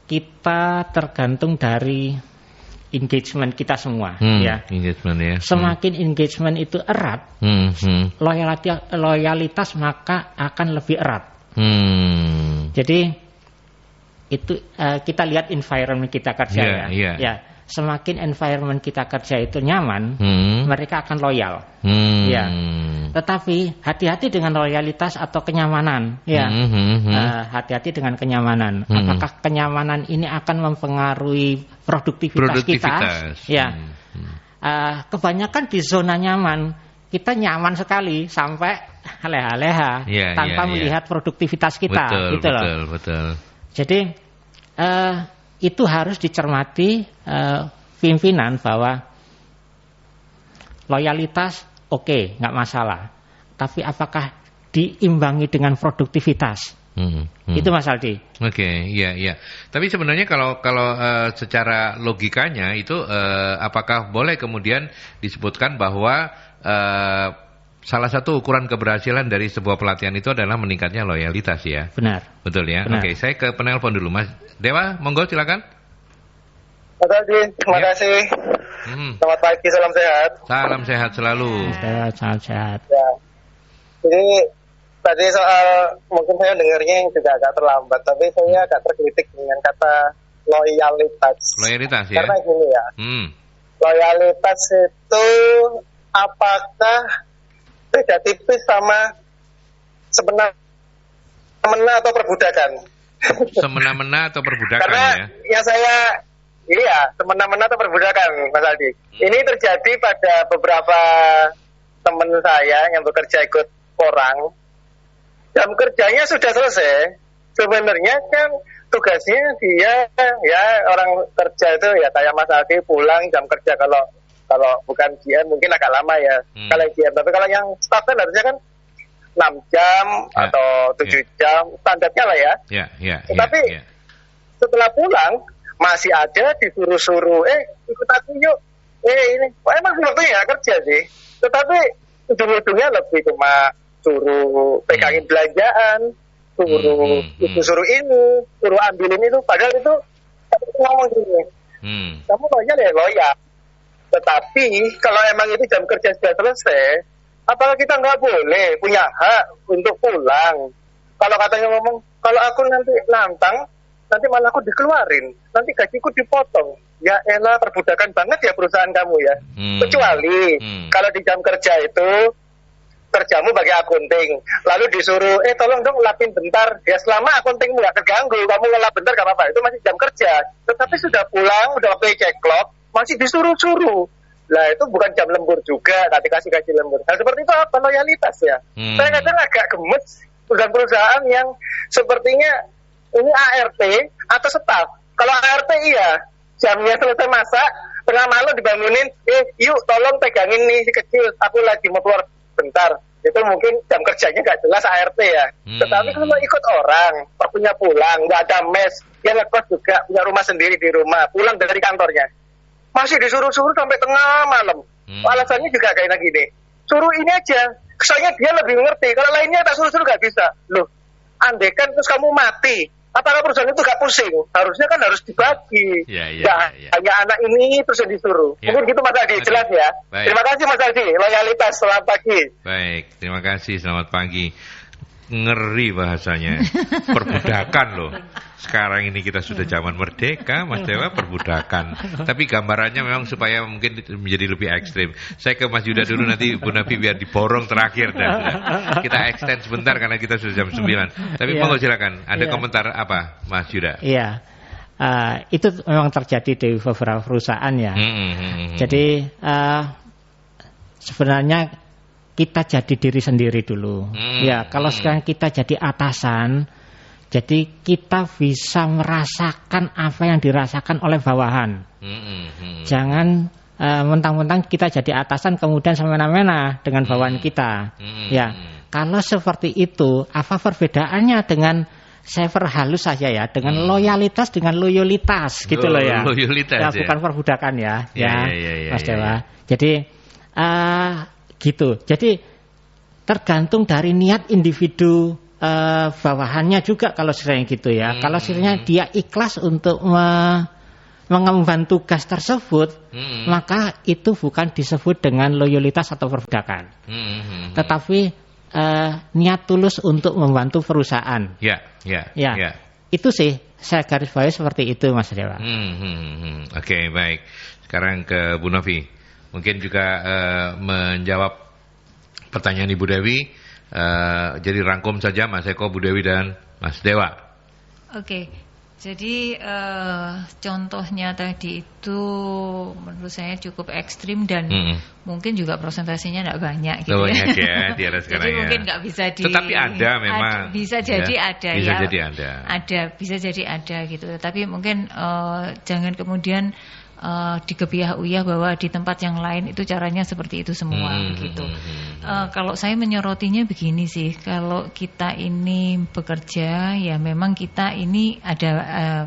kita tergantung dari engagement kita semua, ya. Engagement, ya. Semakin engagement itu erat, loyalitas maka akan lebih erat. Jadi itu kita lihat environment kita kerja, ya. Semakin environment kita kerja itu nyaman, mereka akan loyal. Ya. Tetapi hati-hati dengan loyalitas atau kenyamanan, ya. Hati-hati dengan kenyamanan. Apakah kenyamanan ini akan mempengaruhi produktivitas kita? Ya. Kebanyakan di zona nyaman, kita nyaman sekali sampai leha-leha tanpa melihat produktivitas kita. Betul. Jadi itu harus dicermati pimpinan bahwa loyalitas oke, nggak masalah. Tapi apakah diimbangi dengan produktivitas? Itu Mas Aldi. Oke, iya. Tapi sebenarnya kalau secara logikanya itu apakah boleh kemudian disebutkan bahwa salah satu ukuran keberhasilan dari sebuah pelatihan itu adalah meningkatnya loyalitas, ya? Benar. Betul, ya? Benar. Oke, saya ke penelpon dulu, Mas Dewa, monggo silakan. Mas Aldi, terima kasih. Selamat pagi, salam sehat. Salam sehat selalu. Salam sehat. Ya. Jadi tadi soal, mungkin saya dengarnya juga agak terlambat, tapi saya agak terkritik dengan kata loyalitas. Loyalitas, ya? Karena gini ya, loyalitas itu apakah beda tipis sama semena-mena atau perbudakan? Semena-mena atau perbudakan, karena ya? Semena-mena atau perbudakan, Mas Aldi. Ini terjadi pada beberapa teman saya yang bekerja ikut orang. Jam kerjanya sudah selesai. Sebenarnya kan tugasnya dia, ya, orang kerja itu ya kayak Mas Aldi, pulang jam kerja, kalau bukan GM mungkin agak lama ya. Kalau GM, tapi kalau yang staff kan harusnya kan 6 jam atau 7 jam standarnya lah ya. Tetapi setelah pulang masih ada disuruh-suruh, ikut aku yuk, ini emang waktunya kerja sih. Tetapi ujung-ujungnya lebih cuma suruh pegangin belanjaan, suruh ini, suruh ambilin itu. Padahal itu ngomong gini, kamu loyal. Tetapi kalau emang itu jam kerja sudah selesai, apakah kita nggak boleh punya hak untuk pulang? Kalau katanya ngomong, kalau aku nanti nantang, nanti malah aku dikeluarin, nanti gajiku dipotong. Ya elah, perbudakan banget ya perusahaan kamu ya. Kecuali kalau di jam kerja itu kerjamu bagi akunting, lalu disuruh tolong dong lapin bentar, ya selama akuntingmu nggak terganggu, kamu ngelap bentar gak apa-apa, itu masih jam kerja. Tetapi sudah pulang, udah waktu cek clock, masih disuruh-suruh, lah itu bukan jam lembur juga, nanti kasih lembur. Nah seperti itu apa loyalitas ya? Saya kadang agak gemes perusahaan-perusahaan yang sepertinya ini ART atau staff. Kalau ART iya, jamnya selesai masak, tengah malam dibangunin, yuk tolong pegangin nih si kecil, aku lagi mau keluar bentar. Itu mungkin jam kerjanya nggak jelas ART ya. Tetapi kalau ikut orang, waktunya pulang, nggak ada mes, dia ngekos juga, punya rumah sendiri di rumah, pulang dari kantornya, masih disuruh-suruh sampai tengah malam. Alasannya juga kayak gini, suruh ini aja, soalnya dia lebih ngerti. Kalau lainnya tak suruh-suruh nggak bisa. Loh, andekan terus kamu mati, apakah perusahaan itu gak pusing? Harusnya kan harus dibagi. Hanya anak ini terus yang disuruh. Mungkin gitu Mas Adi, jelas ya. Baik. Terima kasih Mas Adi, loyalitas, selamat pagi. Baik, terima kasih, selamat pagi. Ngeri bahasanya, perbudakan loh. Sekarang ini kita sudah zaman merdeka, Mas Dewa, perbudakan. Tapi gambarannya memang supaya mungkin menjadi lebih ekstrim. Saya ke Mas Yuda dulu, nanti Bu Nafi biar diborong terakhir. Kita extend sebentar karena kita sudah jam 9. Tapi monggo silakan, ada komentar apa Mas Yuda? Iya, itu memang terjadi di beberapa perusahaan ya. Jadi sebenarnya kita jadi diri sendiri dulu. Ya, kalau sekarang kita jadi atasan, jadi kita bisa merasakan apa yang dirasakan oleh bawahan. Jangan mentang-mentang kita jadi atasan kemudian semena-mena dengan bawahan kita. Ya, kalau seperti itu, apa perbedaannya dengan saya perhalus saja ya, dengan loyalitas dengan loyalitas gitu loh ya. Loyalitas ya, bukan perbudakan ya. Mas Dewa. Jadi gitu. Jadi tergantung dari niat individu bawahannya juga kalau sering gitu ya. Kalau sirnya dia ikhlas untuk mengemban tugas tersebut, maka itu bukan disebut dengan loyalitas atau perbudakan. Tetapi niat tulus untuk membantu perusahaan. Ya. Itu sih saya garis bawahi seperti itu Mas Dewa. Oke, baik. Sekarang ke Bu Novi. Mungkin juga menjawab pertanyaan Ibu Dewi. Jadi rangkum saja Mas Eko, Bu Dewi dan Mas Dewa. Oke, jadi contohnya tadi itu menurut saya cukup ekstrim dan mungkin juga presentasinya tidak banyak gitu banyak ya di era sekarang. Jadi mungkin nggak bisa tetapi ada memang. Bisa jadi ada bisa ya. Jadi ada. Bisa jadi ada gitu. Tapi mungkin jangan kemudian dikebiah-uyah bahwa di tempat yang lain itu caranya seperti itu semua gitu. Kalau saya menyorotinya begini sih, kalau kita ini bekerja ya memang kita ini ada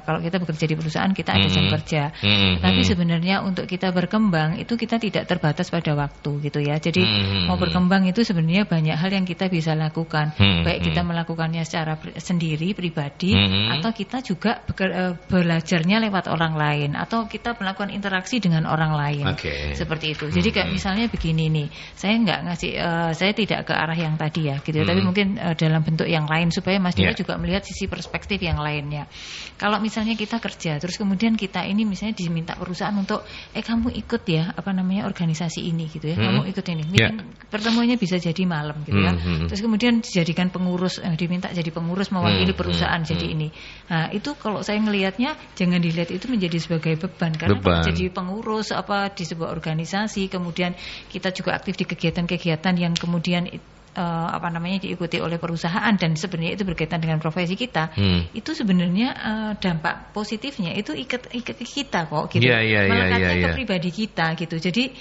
kalau kita bekerja di perusahaan kita ada jam kerja. Tapi sebenarnya untuk kita berkembang itu kita tidak terbatas pada waktu gitu ya. Jadi mau berkembang itu sebenarnya banyak hal yang kita bisa lakukan. Baik kita melakukannya secara sendiri pribadi atau kita juga belajarnya lewat orang lain atau kita melakukan interaksi dengan orang lain, seperti itu. Jadi kayak misalnya begini nih, saya nggak ngasih, saya tidak ke arah yang tadi ya, gitu. Tapi mungkin dalam bentuk yang lain supaya Mas Dewa juga melihat sisi perspektif yang lainnya. Kalau misalnya kita kerja, terus kemudian kita ini misalnya diminta perusahaan untuk, kamu ikut ya, organisasi ini, gitu ya, kamu ikut ini. Pertemuannya bisa jadi malam, gitu ya. Terus kemudian dijadikan pengurus, diminta jadi pengurus mewakili perusahaan jadi ini. Nah itu kalau saya ngelihatnya jangan dilihat itu menjadi sebagai beban karena jadi pengurus di sebuah organisasi, kemudian kita juga aktif di kegiatan-kegiatan yang kemudian diikuti oleh perusahaan dan sebenarnya itu berkaitan dengan profesi kita. Itu sebenarnya dampak positifnya itu ikat kita kok gitu. Melekatnya ke pribadi kita gitu. Jadi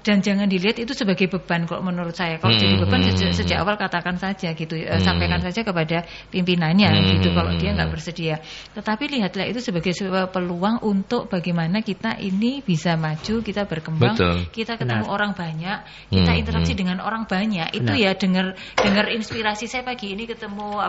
dan jangan dilihat itu sebagai beban kalau menurut saya. Kalau jadi beban sejak awal katakan saja gitu, sampaikan saja kepada pimpinannya gitu kalau dia nggak bersedia. Tetapi lihatlah itu sebagai sebuah peluang untuk bagaimana kita ini bisa maju, kita berkembang, kita ketemu orang banyak, kita interaksi dengan orang banyak. Itu ya dengar inspirasi saya pagi ini ketemu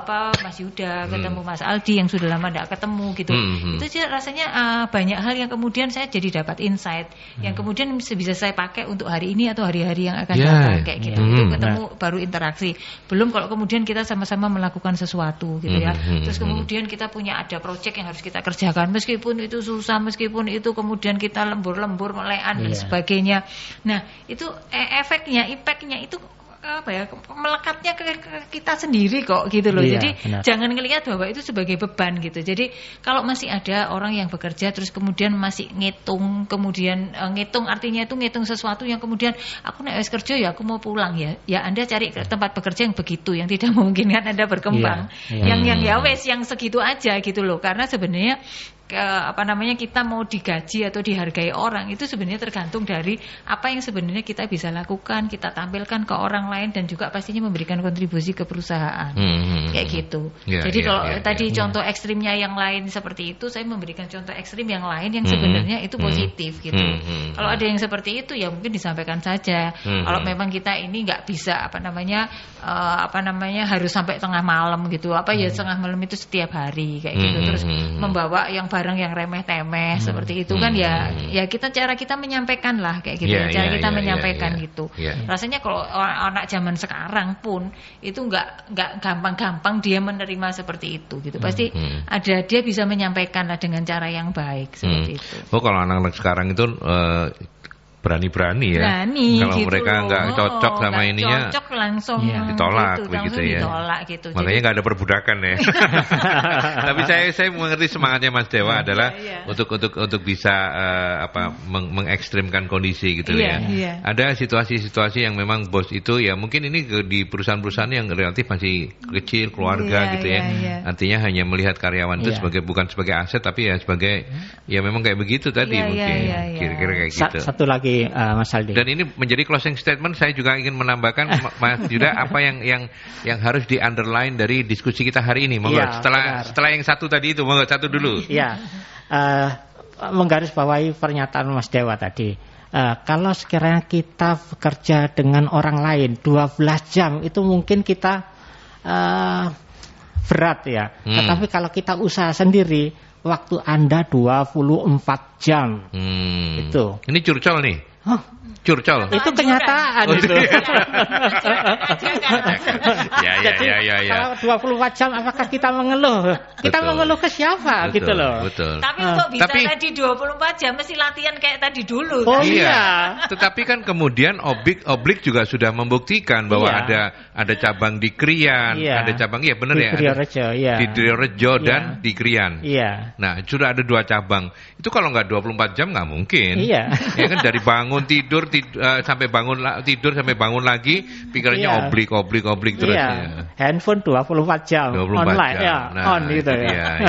Mas Yuda, ketemu Mas Aldi yang sudah lama tidak ketemu gitu. Itu sih rasanya banyak hal yang kemudian saya jadi dapat insight yang kemudian bisa saya pakai untuk hari ini atau hari-hari yang akan datang kayak gitu. Itu ketemu baru interaksi. Belum kalau kemudian kita sama-sama melakukan sesuatu gitu ya. Terus kemudian kita punya ada proyek yang harus kita kerjakan meskipun itu susah, meskipun itu kemudian kita lembur-lembur melean dan sebagainya. Nah, itu efeknya, impactnya itu melekatnya ke kita sendiri kok gitu loh. Jadi jangan ngelihat bahwa itu sebagai beban gitu. Jadi kalau masih ada orang yang bekerja terus kemudian masih ngitung, kemudian ngitung artinya itu ngitung sesuatu yang kemudian aku nek wis kerja ya aku mau pulang ya. Ya Anda cari tempat bekerja yang begitu, yang tidak memungkinkan Anda berkembang. Yang ya wes yang segitu aja gitu loh. Karena sebenarnya kita mau digaji atau dihargai orang itu sebenarnya tergantung dari apa yang sebenarnya kita bisa lakukan, kita tampilkan ke orang lain dan juga pastinya memberikan kontribusi ke perusahaan. Kayak gitu. Jadi kalau tadi contoh ekstrimnya yang lain seperti itu, saya memberikan contoh ekstrim yang lain yang sebenarnya itu positif gitu. Kalau ada yang seperti itu ya mungkin disampaikan saja. Kalau memang kita ini nggak bisa harus sampai tengah malam gitu. Tengah malam itu setiap hari kayak gitu. Terus membawa yang barang yang remeh-temeh seperti itu kan ya cara kita menyampaikan lah kayak gitu. Cara kita menyampaikan gitu. Rasanya kalau anak zaman sekarang pun itu nggak gampang-gampang dia menerima seperti itu gitu. Pasti dia bisa menyampaikan lah dengan cara yang baik seperti itu. Kalau anak-anak sekarang itu berani-berani ya. Kalau gitu mereka nggak cocok sama ininya, cocok langsung ditolak gitu, begitu ya. Ditolak gitu. Makanya nggak ada perbudakan ya. Tapi saya mengerti semangatnya Mas Dewa adalah untuk bisa mengekstrimkan kondisi gitu ya. Ada situasi-situasi yang memang bos itu ya mungkin ini di perusahaan-perusahaan yang relatif masih kecil, keluarga gitu ya. Artinya hanya melihat karyawan itu bukan sebagai aset tapi ya sebagai ya memang kayak begitu tadi mungkin. Kira-kira kayak gitu. Satu lagi Mas Aldi. Dan ini menjadi closing statement. Saya juga ingin menambahkan Mas Yuda apa yang harus di underline dari diskusi kita hari ini. Monggo setelah yang satu tadi itu, monggo satu dulu. Iya. Menggarisbawahi pernyataan Mas Dewa tadi. Kalau sekiranya kita bekerja dengan orang lain 12 jam itu mungkin kita berat ya. Tetapi kalau kita usaha sendiri waktu Anda 24 jam. Itu. Ini curcol nih. Curcol. Itu kenyataan itu. Ya. Kalau 24 jam apakah kita mengeluh? Kita mengeluh ke siapa gitu loh. Betul. Tapi untuk bisa tadi 24 jam mesti latihan kayak tadi dulu. Oh iya. Tetapi kan kemudian Oblik juga sudah membuktikan bahwa ada cabang di Krian, ada cabang benar di Triorejo, di Triorejo dan di Krian. Iya. Nah, sudah ada 2 cabang. Itu kalau nggak 24 jam nggak mungkin. Iya. Ya kan dari bangun tidur sampai bangun lagi pikirannya oblik terus. Iya. Handphone 24 jam 24 online jam. On gitu ya.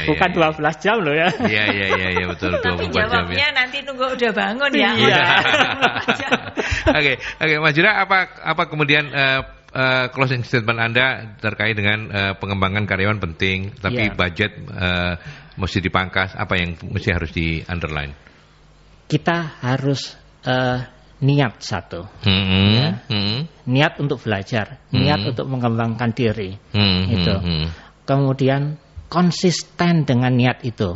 Bukan 12 jam loh ya. Iya betul 24 jam ya. Jawabnya nanti nunggu udah bangun ya. Iya. Oke, Mas Jura apa kemudian closing statement Anda terkait dengan pengembangan karyawan penting tapi budget mesti dipangkas, apa yang mesti harus di underline? Kita harus niat satu, niat untuk belajar, niat untuk mengembangkan diri, itu. Kemudian konsisten dengan niat itu.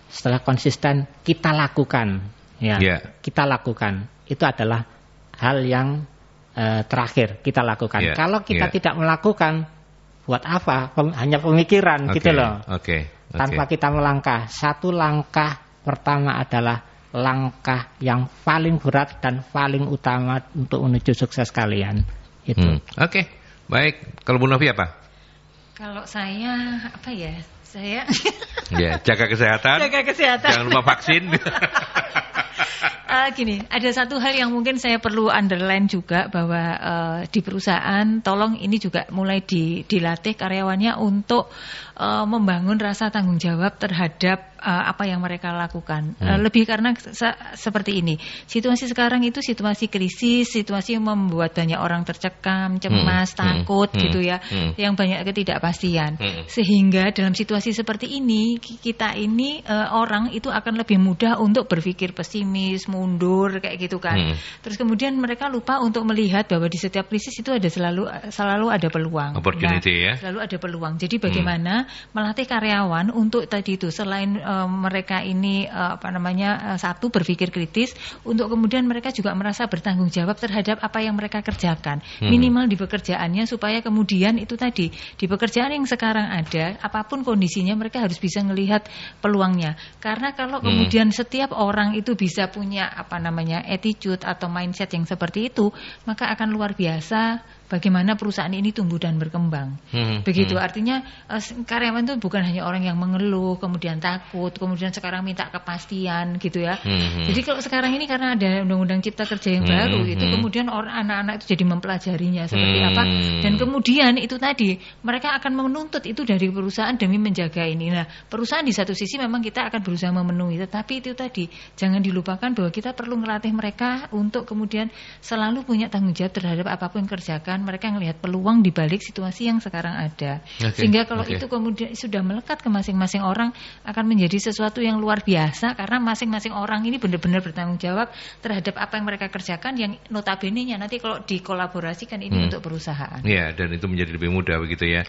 Setelah konsisten kita lakukan, kita lakukan. Itu adalah hal yang terakhir kita lakukan. Kalau kita tidak melakukan, buat apa? Hanya pemikiran gitu loh. Tanpa kita melangkah. Satu langkah pertama adalah langkah yang paling berat dan paling utama untuk menuju sukses kalian. Itu. Baik. Kalau Bu Novi apa? Kalau saya Saya jaga kesehatan. Jangan lupa vaksin. Gini, ada satu hal yang mungkin saya perlu underline juga bahwa di perusahaan tolong ini juga mulai dilatih karyawannya untuk membangun rasa tanggung jawab terhadap apa yang mereka lakukan. Lebih karena seperti ini. Situasi sekarang itu situasi krisis, situasi yang membuat banyak orang tercekam, cemas, takut gitu ya. Yang banyak ketidakpastian. Sehingga dalam situasi seperti ini kita ini orang itu akan lebih mudah untuk berpikir pesimis, mundur kayak gitu kan. Terus kemudian mereka lupa untuk melihat bahwa di setiap krisis itu ada selalu ada peluang. Opportunity ya. Selalu ada peluang. Jadi bagaimana melatih karyawan untuk tadi itu selain mereka ini satu berpikir kritis, untuk kemudian mereka juga merasa bertanggung jawab terhadap apa yang mereka kerjakan. Minimal di pekerjaannya supaya kemudian itu tadi di pekerjaan yang sekarang ada, apapun kondisinya mereka harus bisa melihat peluangnya. Karena kalau kemudian setiap orang itu bisa punya attitude atau mindset yang seperti itu, maka akan luar biasa bagaimana perusahaan ini tumbuh dan berkembang. Begitu, artinya karyawan itu bukan hanya orang yang mengeluh, kemudian takut, kemudian sekarang minta kepastian gitu ya. Jadi kalau sekarang ini karena ada Undang-Undang Cipta Kerja yang baru, itu kemudian anak-anak itu jadi mempelajarinya seperti apa, dan kemudian itu tadi mereka akan menuntut itu dari perusahaan demi menjaga ini. Nah, perusahaan di satu sisi memang kita akan berusaha memenuhi, tetapi itu tadi jangan dilupakan bahwa kita perlu melatih mereka untuk kemudian selalu punya tanggung jawab terhadap apapun yang kerjakan. Mereka melihat peluang di balik situasi yang sekarang ada. Sehingga kalau itu kemudian sudah melekat ke masing-masing orang, akan menjadi sesuatu yang luar biasa, karena masing-masing orang ini benar-benar bertanggung jawab terhadap apa yang mereka kerjakan, yang notabene-nya nanti kalau dikolaborasikan ini untuk perusahaan. Ya, dan itu menjadi lebih mudah begitu ya.